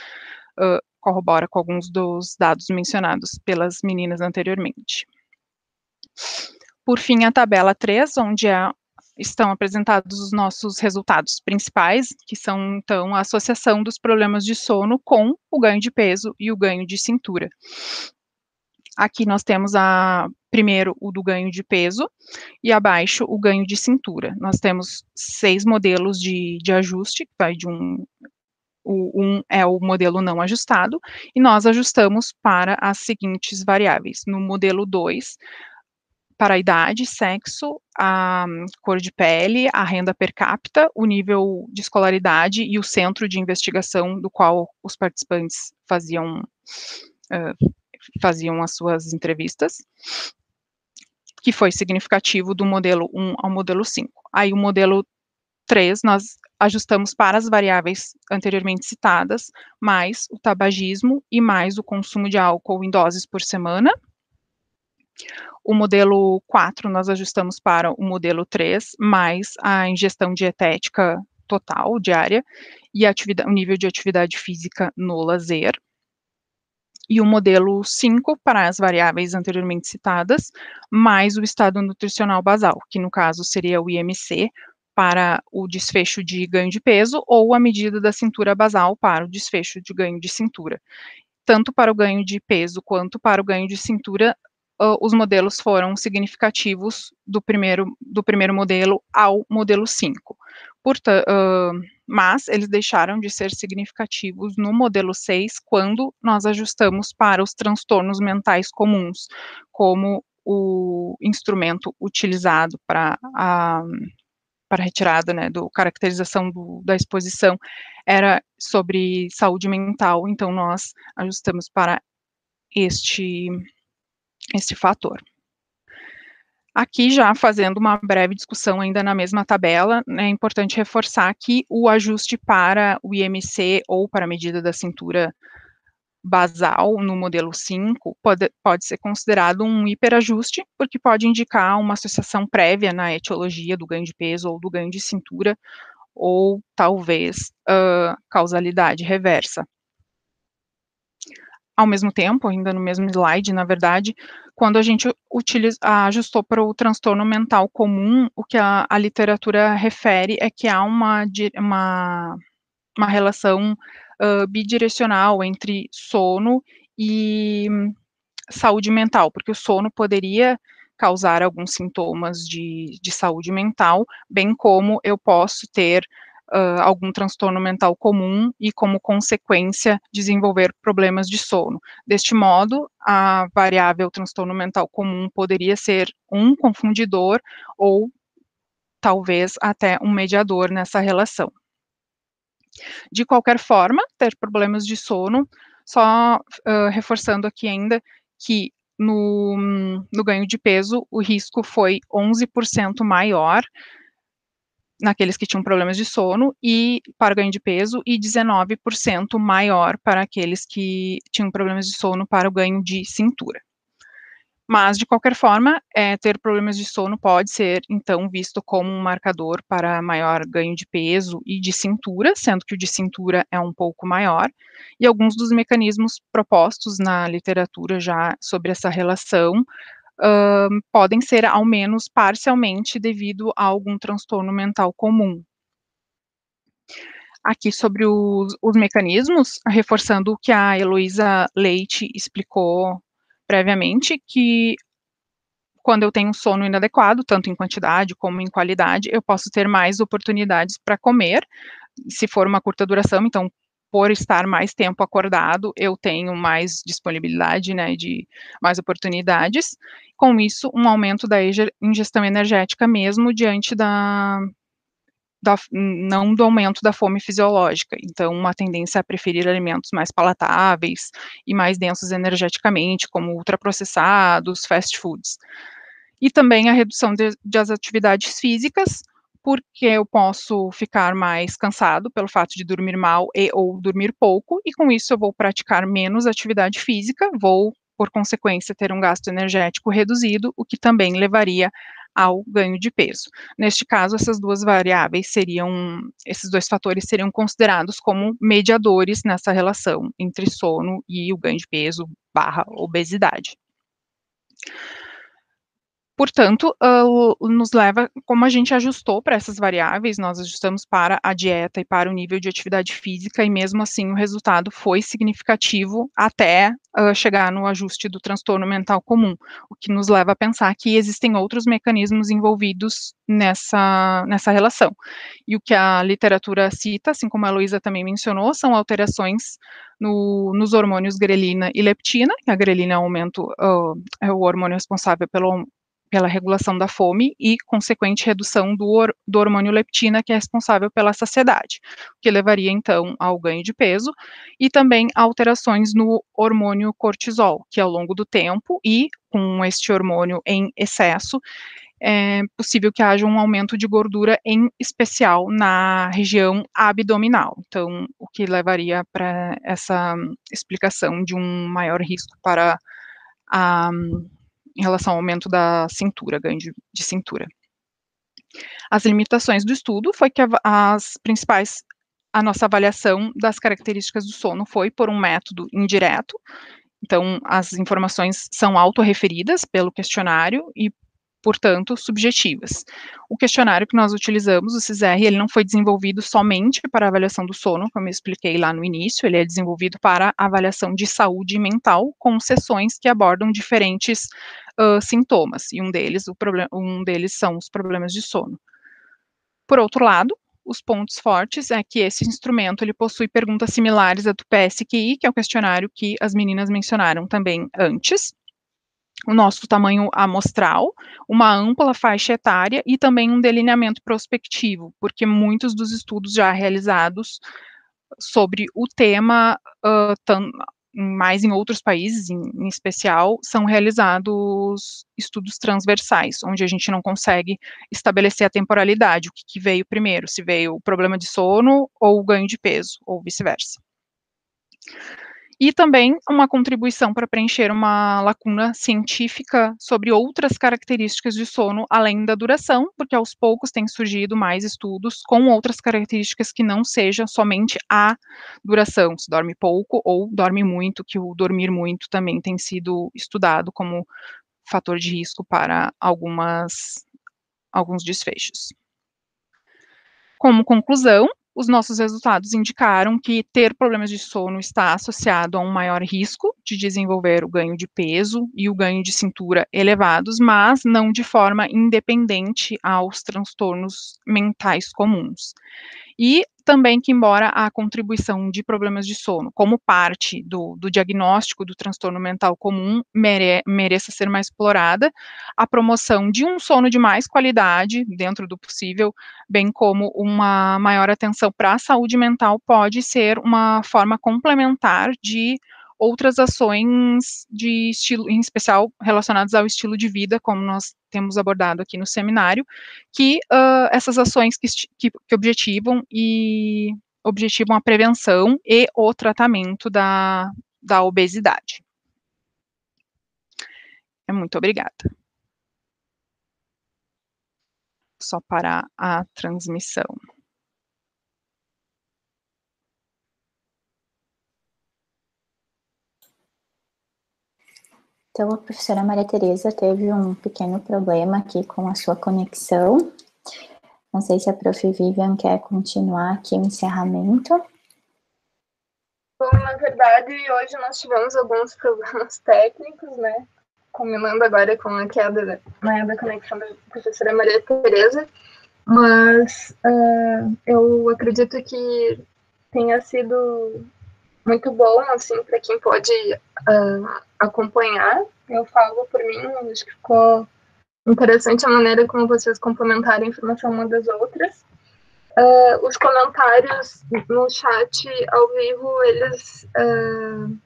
corrobora com alguns dos dados mencionados pelas meninas anteriormente. Por fim, a tabela 3, onde estão apresentados os nossos resultados principais, que são, então, a associação dos problemas de sono com o ganho de peso e o ganho de cintura. Aqui nós temos primeiro o do ganho de peso e abaixo o ganho de cintura. Nós temos 6 modelos de ajuste, que vai de um é o modelo não ajustado, e nós ajustamos para as seguintes variáveis. No modelo 2, para a idade, sexo, a cor de pele, a renda per capita, o nível de escolaridade e o centro de investigação do qual os participantes faziam as suas entrevistas, que foi significativo do modelo 1 ao modelo 5. Aí o modelo 3, nós ajustamos para as variáveis anteriormente citadas, mais o tabagismo e mais o consumo de álcool em doses por semana. O modelo 4, nós ajustamos para o modelo 3, mais a ingestão dietética total, diária, e o nível de atividade física no lazer. E o modelo 5, para as variáveis anteriormente citadas, mais o estado nutricional basal, que no caso seria o IMC, para o desfecho de ganho de peso, ou a medida da cintura basal para o desfecho de ganho de cintura. Tanto para o ganho de peso quanto para o ganho de cintura, os modelos foram significativos do primeiro modelo ao modelo 5. Mas eles deixaram de ser significativos no modelo 6 quando nós ajustamos para os transtornos mentais comuns, como o instrumento utilizado para retirada, né, caracterização da exposição era sobre saúde mental, então nós ajustamos para este fator. Aqui, já fazendo uma breve discussão ainda na mesma tabela, é importante reforçar que o ajuste para o IMC ou para a medida da cintura basal no modelo 5 pode ser considerado um hiperajuste, porque pode indicar uma associação prévia na etiologia do ganho de peso ou do ganho de cintura, ou talvez causalidade reversa. Ao mesmo tempo, ainda no mesmo slide, na verdade, quando a gente ajustou para o transtorno mental comum, o que a literatura refere é que há uma relação bidirecional entre sono e saúde mental, porque o sono poderia causar alguns sintomas de saúde mental, bem como eu posso ter algum transtorno mental comum e, como consequência, desenvolver problemas de sono. Deste modo, a variável transtorno mental comum poderia ser um confundidor ou talvez até um mediador nessa relação. De qualquer forma, ter problemas de sono, só reforçando aqui ainda que no ganho de peso, o risco foi 11% maior naqueles que tinham problemas de sono e para o ganho de peso, e 19% maior para aqueles que tinham problemas de sono para o ganho de cintura. Mas, de qualquer forma, ter problemas de sono pode ser, então, visto como um marcador para maior ganho de peso e de cintura, sendo que o de cintura é um pouco maior, e alguns dos mecanismos propostos na literatura já sobre essa relação podem ser, ao menos parcialmente, devido a algum transtorno mental comum. Aqui sobre os mecanismos, reforçando o que a Heloísa Leite explicou previamente, que quando eu tenho um sono inadequado, tanto em quantidade como em qualidade, eu posso ter mais oportunidades para comer, se for uma curta duração, então, por estar mais tempo acordado, eu tenho mais disponibilidade, né, de mais oportunidades. Com isso, um aumento da ingestão energética mesmo diante não do aumento da fome fisiológica. Então, uma tendência a preferir alimentos mais palatáveis e mais densos energeticamente, como ultraprocessados, fast foods. E também a redução das atividades físicas, porque eu posso ficar mais cansado pelo fato de dormir mal ou dormir pouco, e com isso eu vou praticar menos atividade física, vou, por consequência, ter um gasto energético reduzido, o que também levaria ao ganho de peso. Neste caso, esses dois fatores seriam considerados como mediadores nessa relação entre sono e o ganho de peso / obesidade. Portanto, nos leva, como a gente ajustou para essas variáveis, nós ajustamos para a dieta e para o nível de atividade física, e mesmo assim o resultado foi significativo até chegar no ajuste do transtorno mental comum, o que nos leva a pensar que existem outros mecanismos envolvidos nessa relação. E o que a literatura cita, assim como a Heloísa também mencionou, são alterações nos hormônios grelina e leptina. A grelina é o hormônio responsável pela regulação da fome e consequente redução do hormônio leptina, que é responsável pela saciedade, o que levaria, então, ao ganho de peso, e também alterações no hormônio cortisol, que ao longo do tempo, e com este hormônio em excesso, é possível que haja um aumento de gordura, em especial na região abdominal. Então, o que levaria para essa explicação de um maior risco para em relação ao aumento da cintura, ganho de cintura. As limitações do estudo foi que a nossa avaliação das características do sono foi por um método indireto, então as informações são autorreferidas pelo questionário e, portanto, subjetivas. O questionário que nós utilizamos, o CISR, ele não foi desenvolvido somente para a avaliação do sono, como eu expliquei lá no início, ele é desenvolvido para a avaliação de saúde mental, com sessões que abordam diferentes sintomas, e um deles são os problemas de sono. Por outro lado, os pontos fortes é que esse instrumento ele possui perguntas similares à do PSQI, que é o questionário que as meninas mencionaram também antes, o nosso tamanho amostral, uma ampla faixa etária e também um delineamento prospectivo, porque muitos dos estudos já realizados sobre o tema, mais em outros países, em especial, são realizados estudos transversais, onde a gente não consegue estabelecer a temporalidade, o que veio primeiro, se veio o problema de sono ou o ganho de peso, ou vice-versa. E também uma contribuição para preencher uma lacuna científica sobre outras características de sono, além da duração, porque aos poucos têm surgido mais estudos com outras características que não seja somente a duração, se dorme pouco ou dorme muito, que o dormir muito também tem sido estudado como fator de risco para alguns desfechos. Como conclusão, os nossos resultados indicaram que ter problemas de sono está associado a um maior risco de desenvolver o ganho de peso e o ganho de cintura elevados, mas não de forma independente aos transtornos mentais comuns. E também que, embora a contribuição de problemas de sono como parte do diagnóstico do transtorno mental comum mereça ser mais explorada, a promoção de um sono de mais qualidade, dentro do possível, bem como uma maior atenção para a saúde mental, pode ser uma forma complementar de outras ações de estilo, em especial relacionadas ao estilo de vida, como nós temos abordado aqui no seminário, que essas ações que objetivam a prevenção e o tratamento da obesidade. Muito obrigada. Só parar a transmissão. Então, a professora Maria Tereza teve um pequeno problema aqui com a sua conexão. Não sei se a prof. Vivian quer continuar aqui o encerramento. Bom, na verdade, hoje nós tivemos alguns problemas técnicos, né? Combinando agora com a queda da conexão da professora Maria Tereza. Mas eu acredito que tenha sido muito bom, assim, para quem pode acompanhar. Eu falo por mim, acho que ficou interessante a maneira como vocês complementaram a informação uma das outras. Os comentários no chat ao vivo, eles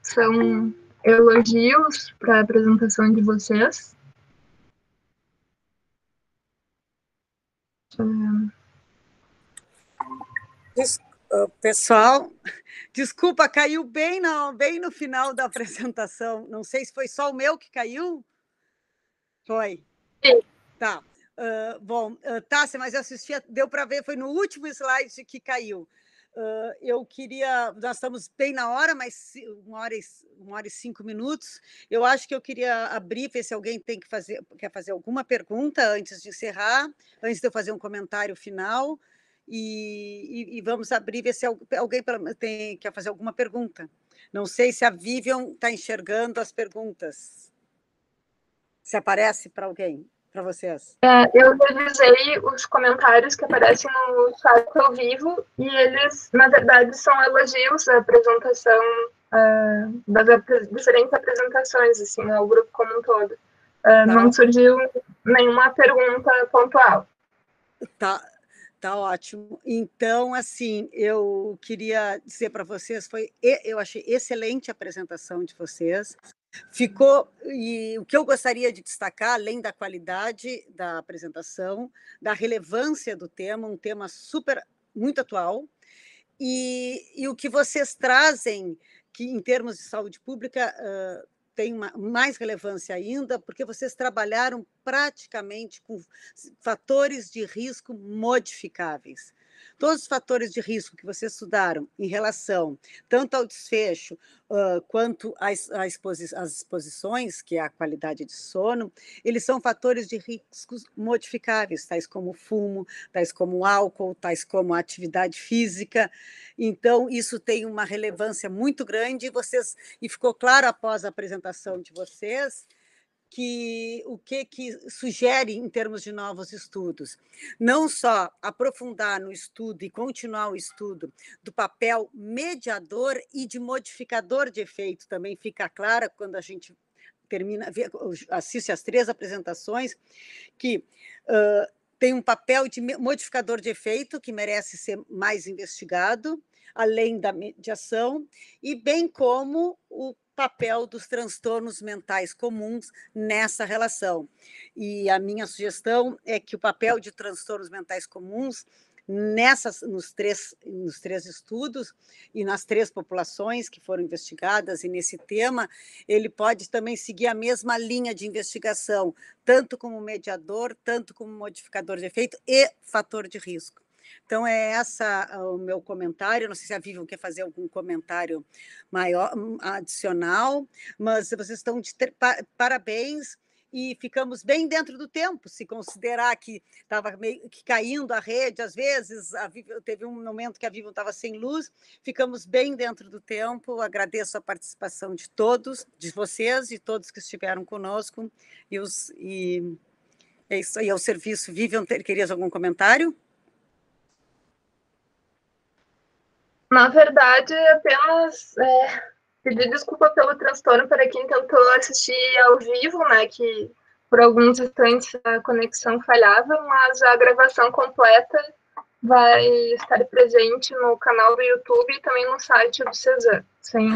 são elogios para a apresentação de vocês. Pessoal, desculpa, caiu bem no final da apresentação. Não sei se foi só o meu que caiu. Foi? Sim. Tá. Bom, Tássia, mas eu assistia, deu para ver, foi no último slide que caiu. eu queria... Nós estamos bem na hora, mas 1h05. Eu acho que eu queria abrir, ver se alguém quer fazer alguma pergunta antes de encerrar, antes de eu fazer um comentário final, e vamos abrir, ver se alguém quer fazer alguma pergunta. Não sei se a Vivian está enxergando as perguntas. Se aparece para alguém, para vocês. Eu revisei os comentários que aparecem no chat ao vivo e eles, na verdade, são elogios à apresentação, das diferentes apresentações, assim, ao grupo como um todo. Não surgiu nenhuma pergunta pontual. Tá ótimo. Então, assim, eu queria dizer para vocês, eu achei excelente a apresentação de vocês. E o que eu gostaria de destacar, além da qualidade da apresentação, da relevância do tema, um tema muito atual, e o que vocês trazem, que em termos de saúde pública tem mais relevância ainda, porque vocês trabalharam praticamente com fatores de risco modificáveis. Todos os fatores de risco que vocês estudaram em relação tanto ao desfecho quanto às exposições, que é a qualidade de sono, eles são fatores de riscos modificáveis, tais como fumo, tais como álcool, tais como a atividade física. Então, isso tem uma relevância muito grande, e ficou claro após a apresentação de vocês que o que sugere em termos de novos estudos, não só aprofundar no estudo e continuar o estudo do papel mediador e de modificador de efeito, também fica claro quando a gente assiste as 3 apresentações, que tem um papel de modificador de efeito que merece ser mais investigado, além da mediação, e bem como o papel dos transtornos mentais comuns nessa relação. E a minha sugestão é que o papel de transtornos mentais comuns nos três estudos e nas 3 populações que foram investigadas, e nesse tema, ele pode também seguir a mesma linha de investigação, tanto como mediador, tanto como modificador de efeito e fator de risco. Então, é o meu comentário. Não sei se a Vivian quer fazer algum comentário maior, adicional, mas vocês estão de parabéns, e ficamos bem dentro do tempo, se considerar que estava meio que caindo a rede, às vezes, teve um momento que a Vivian estava sem luz, ficamos bem dentro do tempo. Agradeço a participação de todos, de vocês e todos que estiveram conosco, e é isso aí, ao serviço. Vivian, querias algum comentário? Na verdade, apenas pedir desculpa pelo transtorno para quem tentou assistir ao vivo, né, que por alguns instantes a conexão falhava, mas a gravação completa vai estar presente no canal do YouTube e também no site do CESAM, sem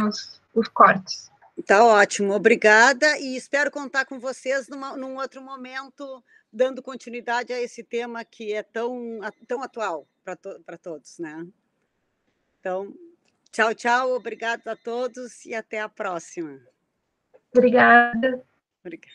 os cortes. Tá ótimo, obrigada, e espero contar com vocês num outro momento, dando continuidade a esse tema que é tão atual para todos, né? Então, tchau, tchau, obrigado a todos e até a próxima. Obrigada. Obrigada.